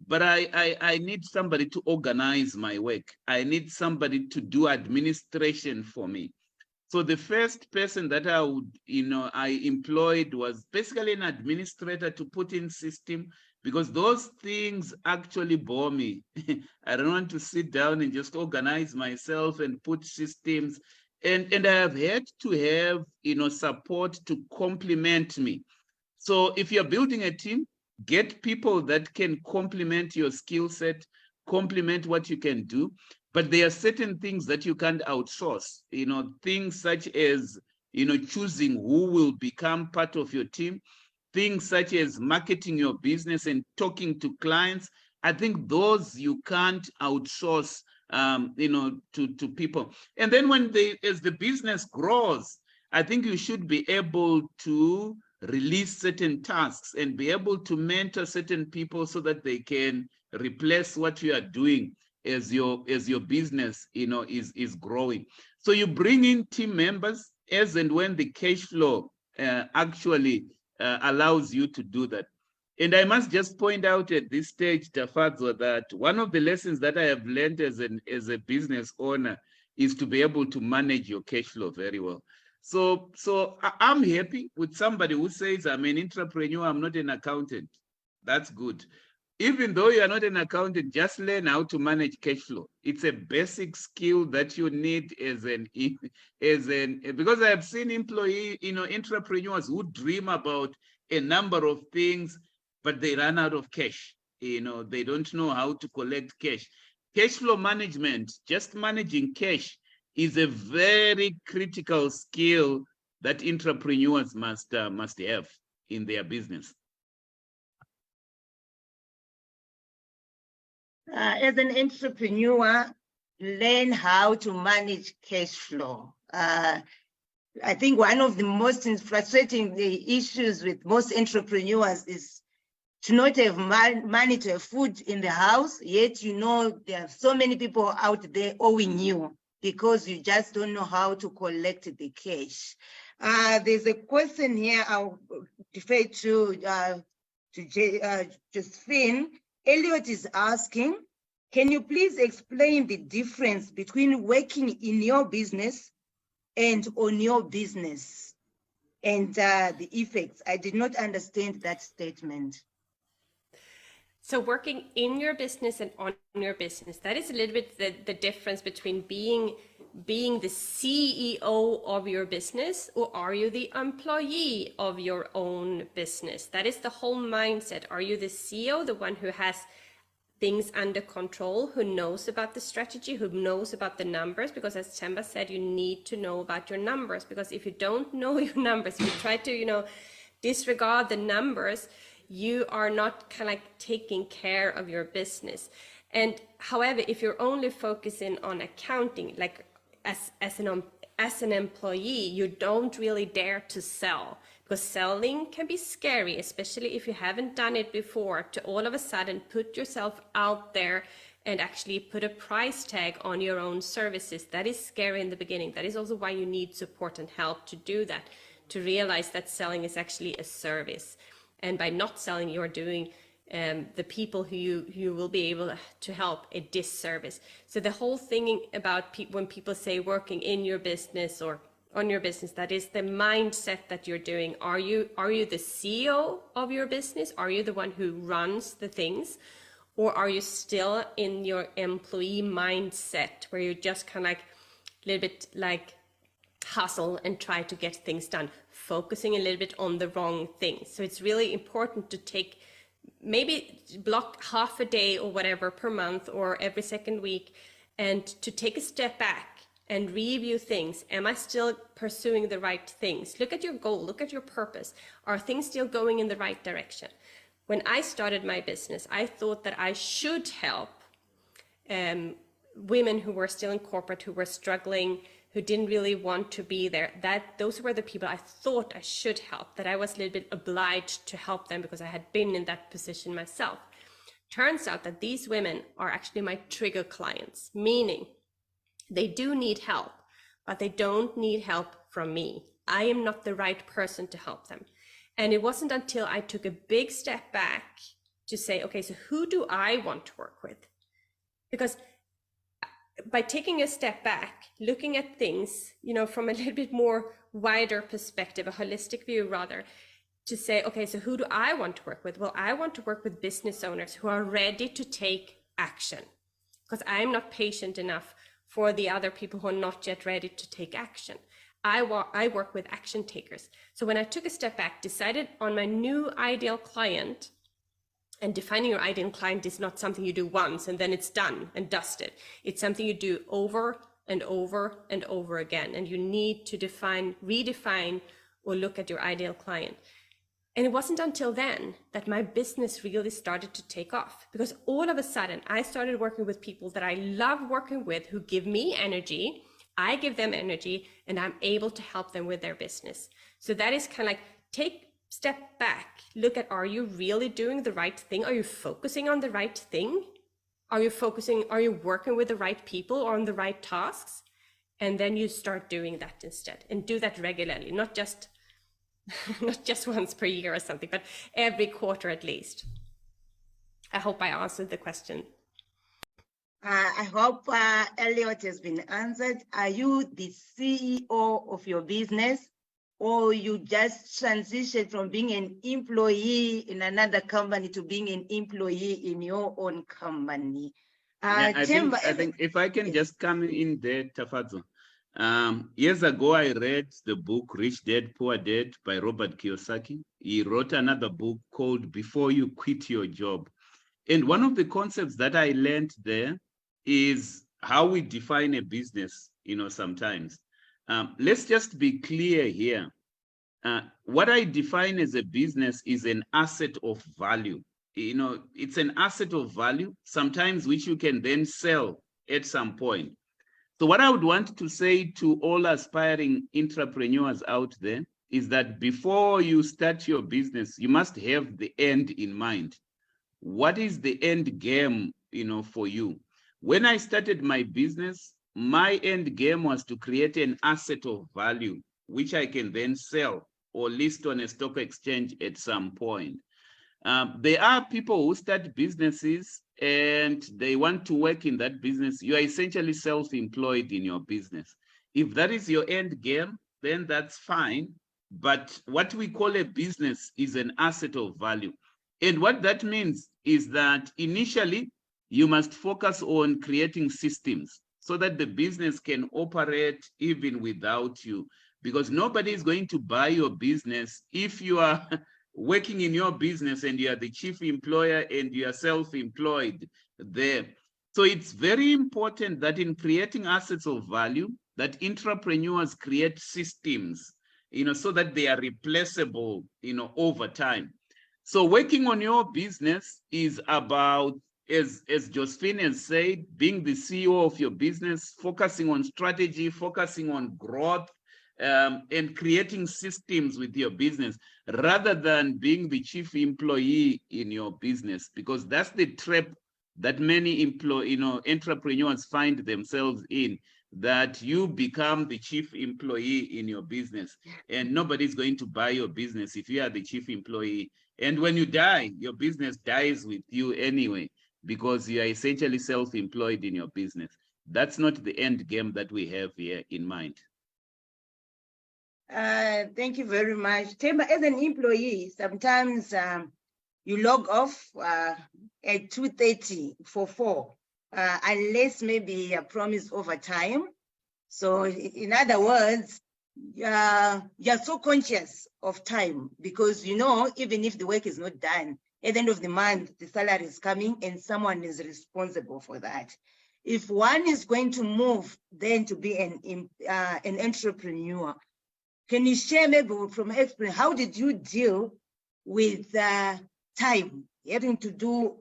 but I need somebody to organize my work. I need somebody to do administration for me. So the first person that I employed was basically an administrator to put in system, because those things actually bore me. I don't want to sit down and just organize myself and put systems. And I have had to have, support to complement me. So if you're building a team, get people that can complement your skill set, complement what you can do. But there are certain things that you can't outsource, things such as, choosing who will become part of your team, things such as marketing your business and talking to clients. I think those you can't outsource, to people. And then as the business grows, I think you should be able to release certain tasks and be able to mentor certain people so that they can replace what you are doing as your business is growing. So you bring in team members as and when the cash flow actually allows you to do that. And I must just point out at this stage, Tafadzo, that one of the lessons that I have learned as a business owner is to be able to manage your cash flow very well. So I'm happy with somebody who says, I'm an entrepreneur, I'm not an accountant. That's good. Even though you are not an accountant, just learn how to manage cash flow. It's a basic skill that you need because I have seen entrepreneurs who dream about a number of things, but they run out of cash. They don't know how to collect cash. Cash flow management, just managing cash, is a very critical skill that entrepreneurs must have in their business. As an entrepreneur, learn how to manage cash flow. I think one of the most frustrating issues with most entrepreneurs is to not have money to have food in the house, yet there are so many people out there owing you because you just don't know how to collect the cash. There's a question here I'll defer to Josephine. Elliot is asking, can you please explain the difference between working in your business and on your business and the effects? I did not understand that statement. So working in your business and on your business, that is a little bit the difference between being the CEO of your business, or are you the employee of your own business? That is the whole mindset. Are you the CEO, the one who has things under control, who knows about the strategy, who knows about the numbers? Because as Themba said, you need to know about your numbers, because if you don't know your numbers, if you try to, disregard the numbers, you are not kind of like taking care of your business. And however, if you're only focusing on accounting, like as an employee, you don't really dare to sell, because selling can be scary, especially if you haven't done it before, to all of a sudden put yourself out there and actually put a price tag on your own services. That is scary in the beginning. That is also why you need support and help to do that, to realize that selling is actually a service. And by not selling, you're doing the people who you will be able to help a disservice. So the whole thing about when people say working in your business or on your business, that is the mindset that you're doing. Are you the CEO of your business? Are you the one who runs the things? Or are you still in your employee mindset where you just kind of like a little bit like hustle and try to get things done, focusing a little bit on the wrong things? So it's really important to maybe block half a day or whatever per month or every second week, and to take a step back and review things. Am I still pursuing the right things? Look at your goal, look at your purpose. Are things still going in the right direction? When I started my business, I thought that I should help women who were still in corporate, who were struggling, who didn't really want to be there. Those were the people I thought I should help, that I was a little bit obliged to help them because I had been in that position myself. Turns out that these women are actually my trigger clients, meaning they do need help, but they don't need help from me. I am not the right person to help them. And it wasn't until I took a big step back to say, okay, so who do I want to work with? Because by taking a step back, looking at things, from a little bit more wider perspective, a holistic view rather, to say, okay, so who do I want to work with? Well, I want to work with business owners who are ready to take action, because I'm not patient enough for the other people who are not yet ready to take action. I work with action takers. So when I took a step back, decided on my new ideal client, and defining your ideal client is not something you do once and then it's done and dusted. It's something you do over and over and over again. And you need to redefine or look at your ideal client. And it wasn't until then that my business really started to take off, because all of a sudden I started working with people that I love working with, who give me energy, I give them energy, and I'm able to help them with their business. So that is kind of like, step back, look at, are you really doing the right thing? Are you focusing on the right thing? Are you working with the right people or on the right tasks? And then you start doing that instead, and do that regularly, not just once per year or something, but every quarter at least. I hope I answered the question. I hope Elliot has been answered. Are you the CEO of your business, or you just transitioned from being an employee in another company to being an employee in your own company? I think if I can just come in there, Tafadzo. Years ago, I read the book Rich Dad, Poor Dad by Robert Kiyosaki. He wrote another book called Before You Quit Your Job. And one of the concepts that I learned there is how we define a business, sometimes. Let's just be clear here. What I define as a business is an asset of value. It's an asset of value, sometimes which you can then sell at some point. So what I would want to say to all aspiring entrepreneurs out there is that before you start your business, you must have the end in mind. What is the end game, for you? When I started my business, my end game was to create an asset of value, which I can then sell or list on a stock exchange at some point. There are people who start businesses and they want to work in that business. You are essentially self-employed in your business. If that is your end game, then that's fine. But what we call a business is an asset of value. And what that means is that initially, you must focus on creating systems so that the business can operate even without you, because nobody is going to buy your business if you are working in your business and you are the chief employer and you are self-employed there. So it's very important that in creating assets of value, that entrepreneurs create systems, so that they are replaceable, over time. So working on your business is about as Josephine has said, being the CEO of your business, focusing on strategy, focusing on growth, and creating systems with your business rather than being the chief employee in your business, because that's the trap that many entrepreneurs find themselves in, that you become the chief employee in your business and nobody's going to buy your business if you are the chief employee. And when you die, your business dies with you anyway, because you are essentially self-employed in your business. That's not the end game that we have here in mind. Thank you very much. Themba, as an employee, sometimes you log off at 2:30 for 4, unless maybe a promise overtime. So in other words, you're so conscious of time because you know, even if the work is not done, at the end of the month, the salary is coming and someone is responsible for that. If one is going to move then to be an entrepreneur, can you share maybe from experience, how did you deal with time, having to do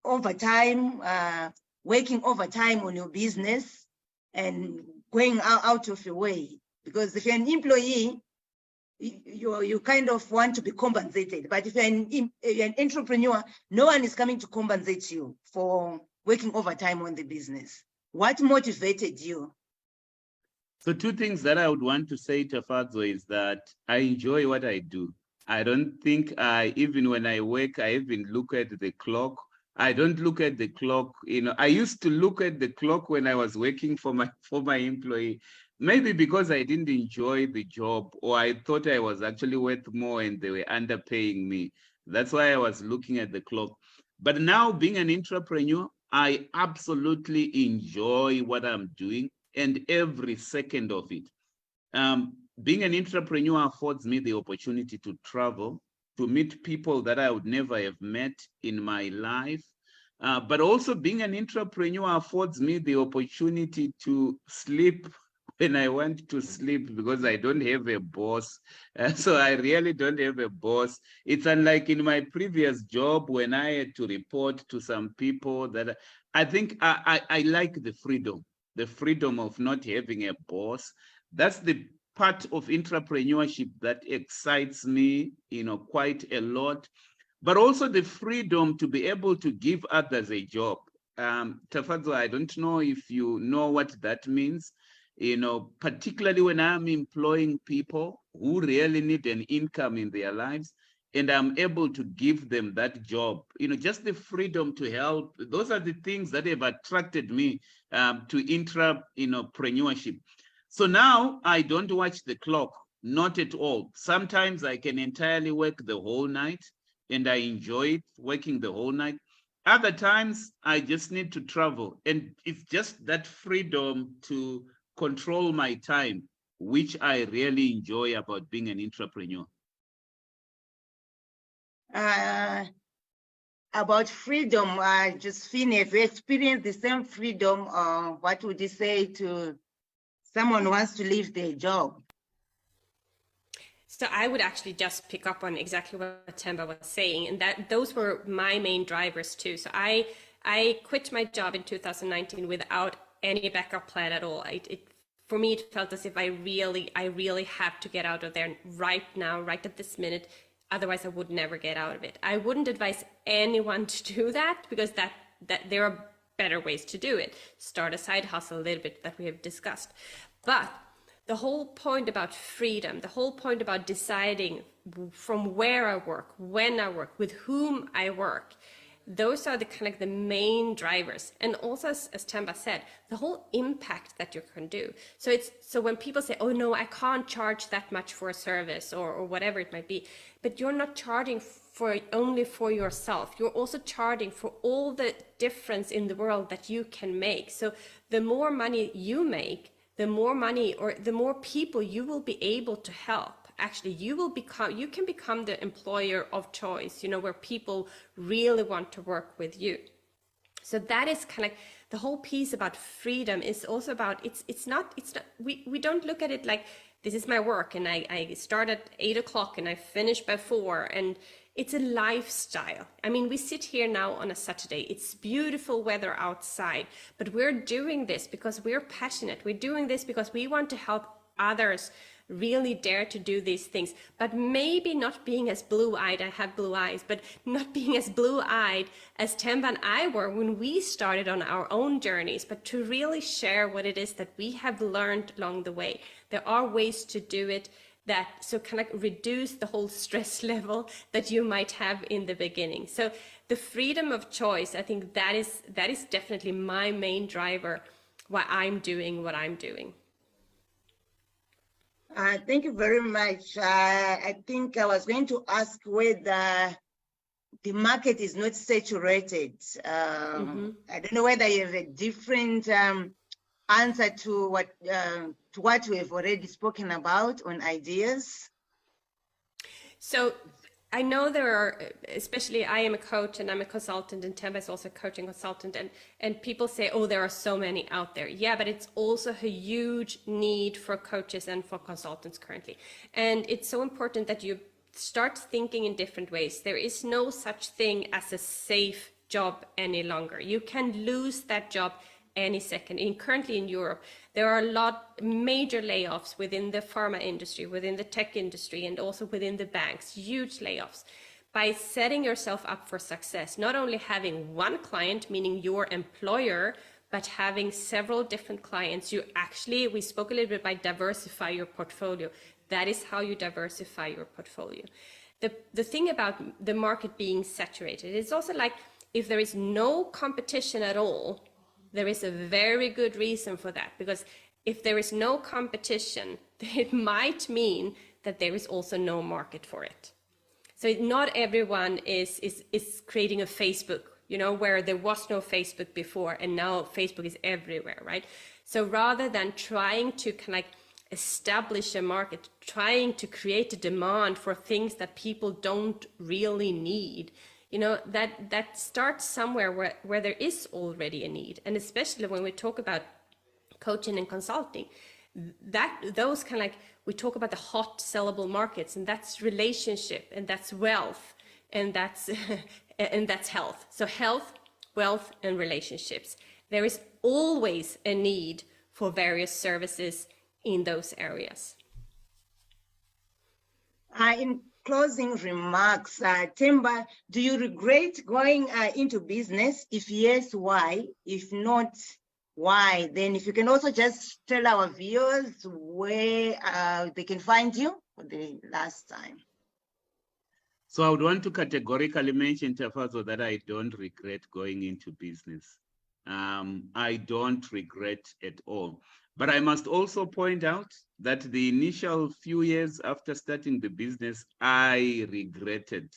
overtime, working overtime on your business and going out of your way? Because if you're an employee, you kind of want to be compensated. But if you're an entrepreneur, no one is coming to compensate you for working overtime on the business. What motivated you? So 2 things that I would want to say, Tafadzo, is that I enjoy what I do. I don't think even when I work, I even look at the clock. I don't look at the clock. I used to look at the clock when I was working for my employee, maybe because I didn't enjoy the job, or I thought I was actually worth more and they were underpaying me. That's why I was looking at the clock. But now, being an entrepreneur, I absolutely enjoy what I'm doing and every second of it. Being an entrepreneur affords me the opportunity to travel, to meet people that I would never have met in my life. But also being an entrepreneur affords me the opportunity to sleep when I want to sleep, because I don't have a boss. So I really don't have a boss. It's unlike in my previous job when I had to report to some people that I think I like the freedom of not having a boss. That's the part of entrepreneurship that excites me, quite a lot, but also the freedom to be able to give others a job. Tafadzo, I don't know if you know what that means, particularly when I'm employing people who really need an income in their lives, and I'm able to give them that job, just the freedom to help. Those are the things that have attracted me to entrepreneurship. So now I don't watch the clock, not at all. Sometimes I can entirely work the whole night and I enjoy it, working the whole night. Other times I just need to travel, and it's just that freedom to control my time, which I really enjoy about being an entrepreneur. About freedom, Josephine, have you experienced the same freedom? What would you say to someone who wants to leave their job? So I would actually just pick up on exactly what Themba was saying, and that those were my main drivers too. So I quit my job in 2019 without any backup plan at all. For me, it felt as if I really have to get out of there right now, right at this minute. Otherwise, I would never get out of it. I wouldn't advise anyone to do that, because that there are better ways to do it. Start a side hustle a little bit that we have discussed. But the whole point about freedom, the whole point about deciding from where I work, when I work, with whom I work, those are the main drivers. And also, as Themba said, the whole impact that you can do. So when people say, oh no, I can't charge that much for a service or whatever it might be, but you're not charging only for yourself. You're also charging for all the difference in the world that you can make. So the more money you make, the more money or the more people you will be able to help. Actually, you can become the employer of choice, where people really want to work with you. So that is the whole piece about freedom is also about, we don't look at it like this is my work and I start at 8 o'clock and I finish by 4. And it's a lifestyle. I mean, we sit here now on a Saturday. It's beautiful weather outside, but we're doing this because we're passionate. We're doing this because we want to help others really dare to do these things, but maybe not being as blue-eyed. I have blue eyes, but not being as blue-eyed as Themba and I were when we started on our own journeys, but to really share what it is that we have learned along the way. There are ways to do it that so kind of reduce the whole stress level that you might have in the beginning. So the freedom of choice, I think that is definitely my main driver why I'm doing what I'm doing. Thank you very much. I think I was going to ask whether the market is not saturated. I don't know whether you have a different answer to what we have already spoken about on ideas. So I know there are, especially I am a coach and I'm a consultant, and Themba is also a coaching consultant, and people say, oh, there are so many out there. Yeah, but it's also a huge need for coaches and for consultants currently. And it's so important that you start thinking in different ways. There is no such thing as a safe job any longer. You can lose that job any second. Currently in Europe, there are a lot major layoffs within the pharma industry, within the tech industry, and also within the banks, huge layoffs. By setting yourself up for success, not only having one client, meaning your employer, but having several different clients, we spoke a little bit about diversify your portfolio. That is how you diversify your portfolio. The thing about the market being saturated, it's also like if there is no competition at all, there is a very good reason for that, because if there is no competition, it might mean that there is also no market for it. So not everyone is creating a Facebook, where there was no Facebook before and now Facebook is everywhere, right? So rather than trying to kind of establish a market, trying to create a demand for things that people don't really need, that starts somewhere where there is already a need. And especially when we talk about coaching and consulting, those kind of like, we talk about the hot sellable markets, and that's relationship, and that's wealth, and that's and that's health. So health, wealth, and relationships. There is always a need for various services in those areas. In closing remarks, Themba, do you regret going into business? If yes, why? If not, why? Then if you can also just tell our viewers where they can find you for the last time. So I would want to categorically mention, Tafazo, that I don't regret going into business. I don't regret at all. But I must also point out that the initial few years after starting the business, I regretted.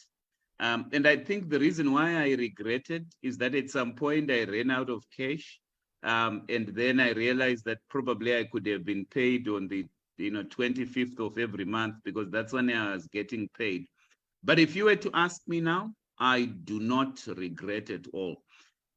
And I think the reason why I regretted is that at some point I ran out of cash. And then I realized that probably I could have been paid on the 25th of every month, because that's when I was getting paid. But if you were to ask me now, I do not regret at all.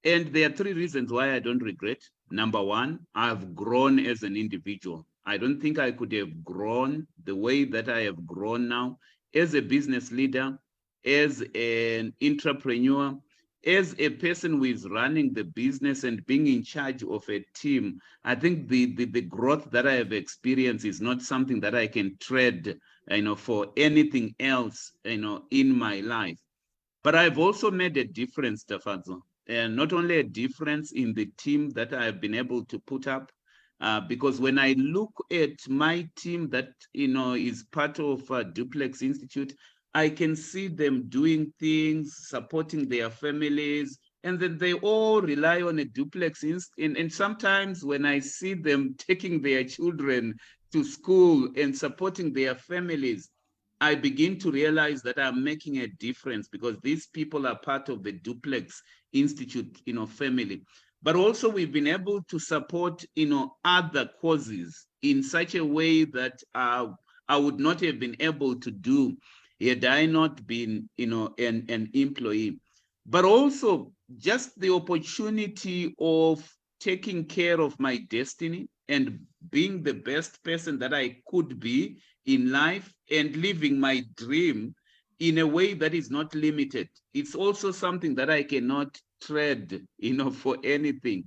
And there are three reasons why I don't regret. Number one, I've grown as an individual. I don't think I could have grown the way that I have grown now as a business leader, as an entrepreneur, as a person who is running the business and being in charge of a team. I think the growth that I have experienced is not something that I can trade, for anything else, in my life. But I've also made a difference, Tafazo. And not only a difference in the team that I have been able to put up, because when I look at my team that is part of Duplex Institute, I can see them doing things, supporting their families, and then they all rely on a Duplex Institute. And sometimes when I see them taking their children to school and supporting their families, I begin to realize that I'm making a difference, because these people are part of the Duplex Institute, family. But also we've been able to support, other causes in such a way that I would not have been able to do had I not been, an employee. But also just the opportunity of taking care of my destiny and being the best person that I could be in life and living my dream in a way that is not limited. It's also something that I cannot trade, for anything.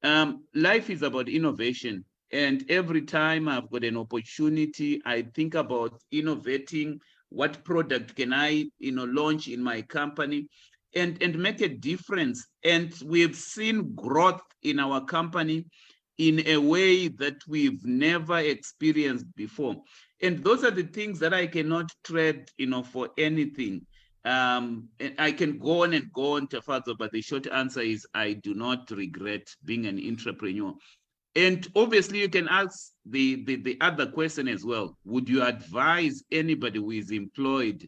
Life is about innovation. And every time I've got an opportunity, I think about innovating. What product can I, launch in my company and make a difference? And we've seen growth in our company in a way that we've never experienced before. And those are the things that I cannot trade, for anything. And I can go on and go on, Tafazo, but the short answer is I do not regret being an entrepreneur. And obviously, you can ask the other question as well. Would you advise anybody who is employed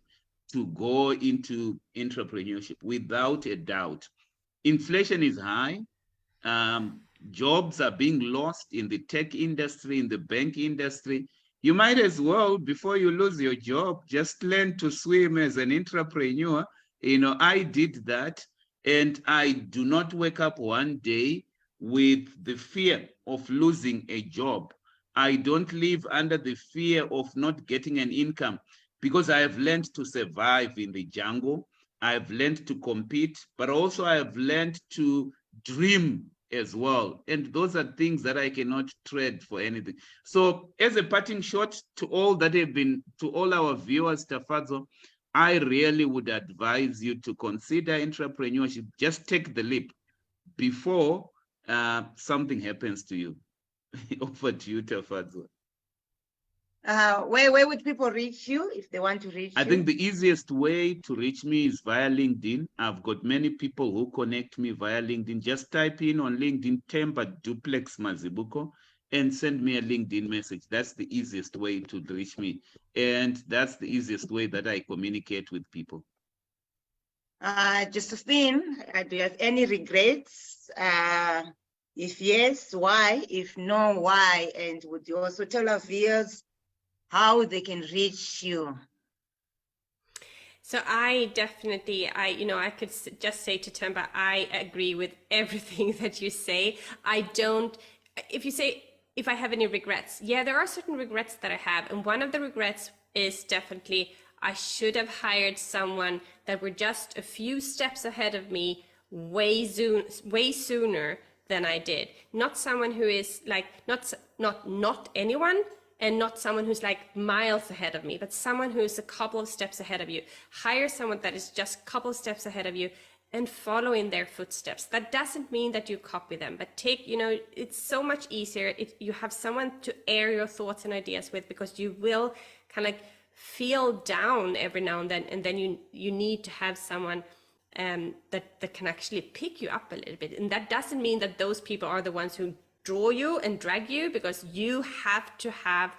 to go into entrepreneurship? Without a doubt. Inflation is high. Jobs are being lost in the tech industry, in the bank industry. You might as well, before you lose your job, just learn to swim as an entrepreneur. I did that, and I do not wake up one day with the fear of losing a job. I don't live under the fear of not getting an income, because I have learned to survive in the jungle. I've learned to compete, but also I have learned to dream as well. And those are things that I cannot trade for anything. So as a parting shot to all our viewers, Tafazo, I really would advise you to consider entrepreneurship. Just take the leap before something happens to you. Over to you, Tafazo. Where would people reach you if they want to reach you? I think the easiest way to reach me is via LinkedIn. I've got many people who connect me via LinkedIn. Just type in on LinkedIn Themba Duplex Mazibuko and send me a LinkedIn message. That's the easiest way to reach me. And that's the easiest way that I communicate with people. Josephine, do you have any regrets? If yes, why? If no, why? And would you also tell our viewers how they can reach you? So I definitely, I could just say to Themba, I agree with everything that you say. If I have any regrets, yeah, there are certain regrets that I have. And one of the regrets is definitely, I should have hired someone that were just a few steps ahead of me way sooner than I did. Not someone who is like, not anyone, and not someone who's like miles ahead of me, but someone who's a couple of steps ahead of you. Hire someone that is just a couple of steps ahead of you and follow in their footsteps. That doesn't mean that you copy them, but it's so much easier if you have someone to air your thoughts and ideas with, because you will kind of feel down every now and then you need to have someone that can actually pick you up a little bit. And that doesn't mean that those people are the ones who draw you and drag you, because we have to have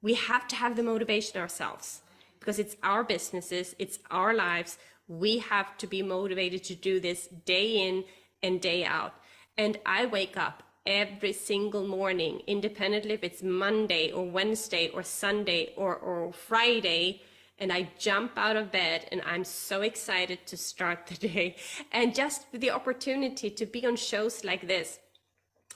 the motivation ourselves, because it's our businesses, it's our lives. We have to be motivated to do this day in and day out. And I wake up every single morning, independently if it's Monday or Wednesday or Sunday or Friday, and I jump out of bed and I'm so excited to start the day. And just the opportunity to be on shows like this,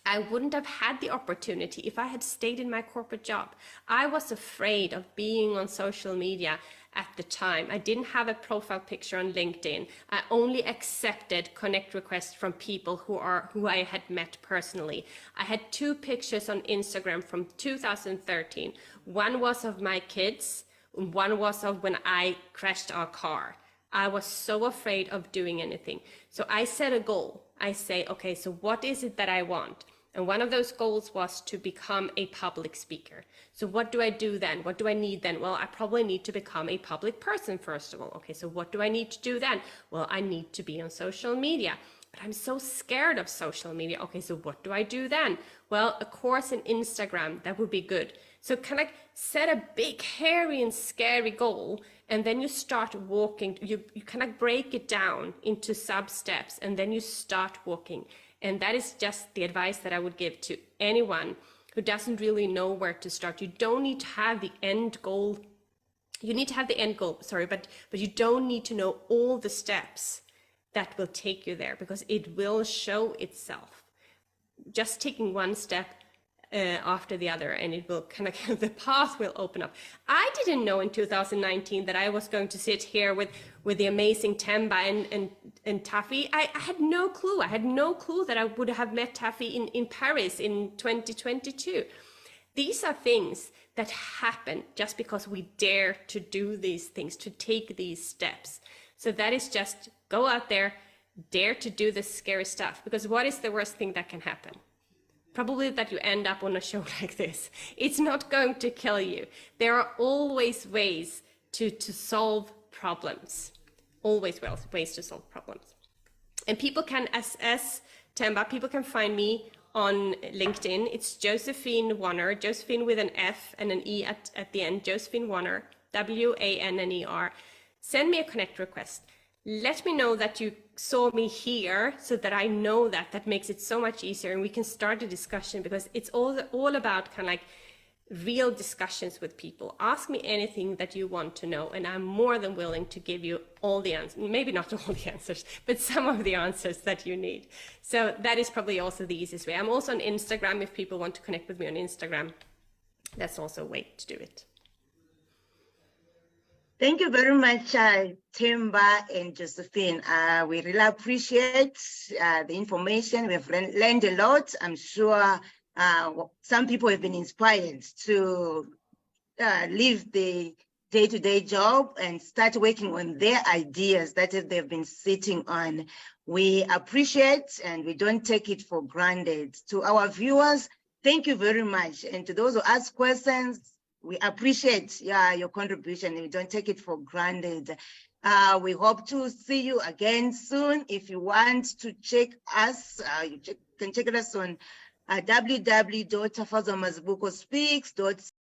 I wouldn't have had the opportunity if I had stayed in my corporate job. I was afraid of being on social media at the time. I didn't have a profile picture on LinkedIn. I only accepted connect requests from people who I had met personally. I had 2 pictures on Instagram from 2013. One was of my kids, and one was of when I crashed our car. I was so afraid of doing anything. So I set a goal. I say, okay, so what is it that I want? And one of those goals was to become a public speaker. So what do I do then? What do I need then? Well, I probably need to become a public person, first of all. Okay, so what do I need to do then? Well, I need to be on social media. But I'm so scared of social media. Okay, so what do I do then? Well, a course in Instagram, that would be good. So kind of set a big, hairy and scary goal, and then you start walking. You kind of break it down into sub-steps, and then you start walking. And that is just the advice that I would give to anyone who doesn't really know where to start. You don't need to have the end goal. You need to have the end goal, but you don't need to know all the steps that will take you there, because it will show itself. Just taking one step after the other, and it will kind of, the path will open up. I didn't know in 2019 that I was going to sit here with the amazing Themba and Taffy. I had no clue. I had no clue that I would have met Taffy in Paris in 2022. These are things that happen just because we dare to do these things, to take these steps. So that is just go out there, dare to do this scary stuff, because what is the worst thing that can happen? Probably that you end up on a show like this. It's not going to kill you. There are always ways to solve problems. Always ways to solve problems. And people can, as Themba, people can find me on LinkedIn. It's Josephine Wanner, Josephine with an F and an E at the end, Josephine Wanner, WANNER. Send me a connect request. Let me know that you saw me here so that I know that. That makes it so much easier, and we can start a discussion, because it's all about kind of like real discussions with people. Ask me anything that you want to know, and I'm more than willing to give you all the answers. Maybe not all the answers, but some of the answers that you need. So that is probably also the easiest way. I'm also on Instagram if people want to connect with me on Instagram. That's also a way to do it. Thank you very much, Themba and Josephine. We really appreciate the information. We've learned a lot. I'm sure some people have been inspired to leave the day-to-day job and start working on their ideas that they've been sitting on. We appreciate and we don't take it for granted. To our viewers, thank you very much. And to those who ask questions, we appreciate your contribution, and we don't take it for granted. We hope to see you again soon. If you want to check us, you can check us on www.tafazwamazibukospeaks.com.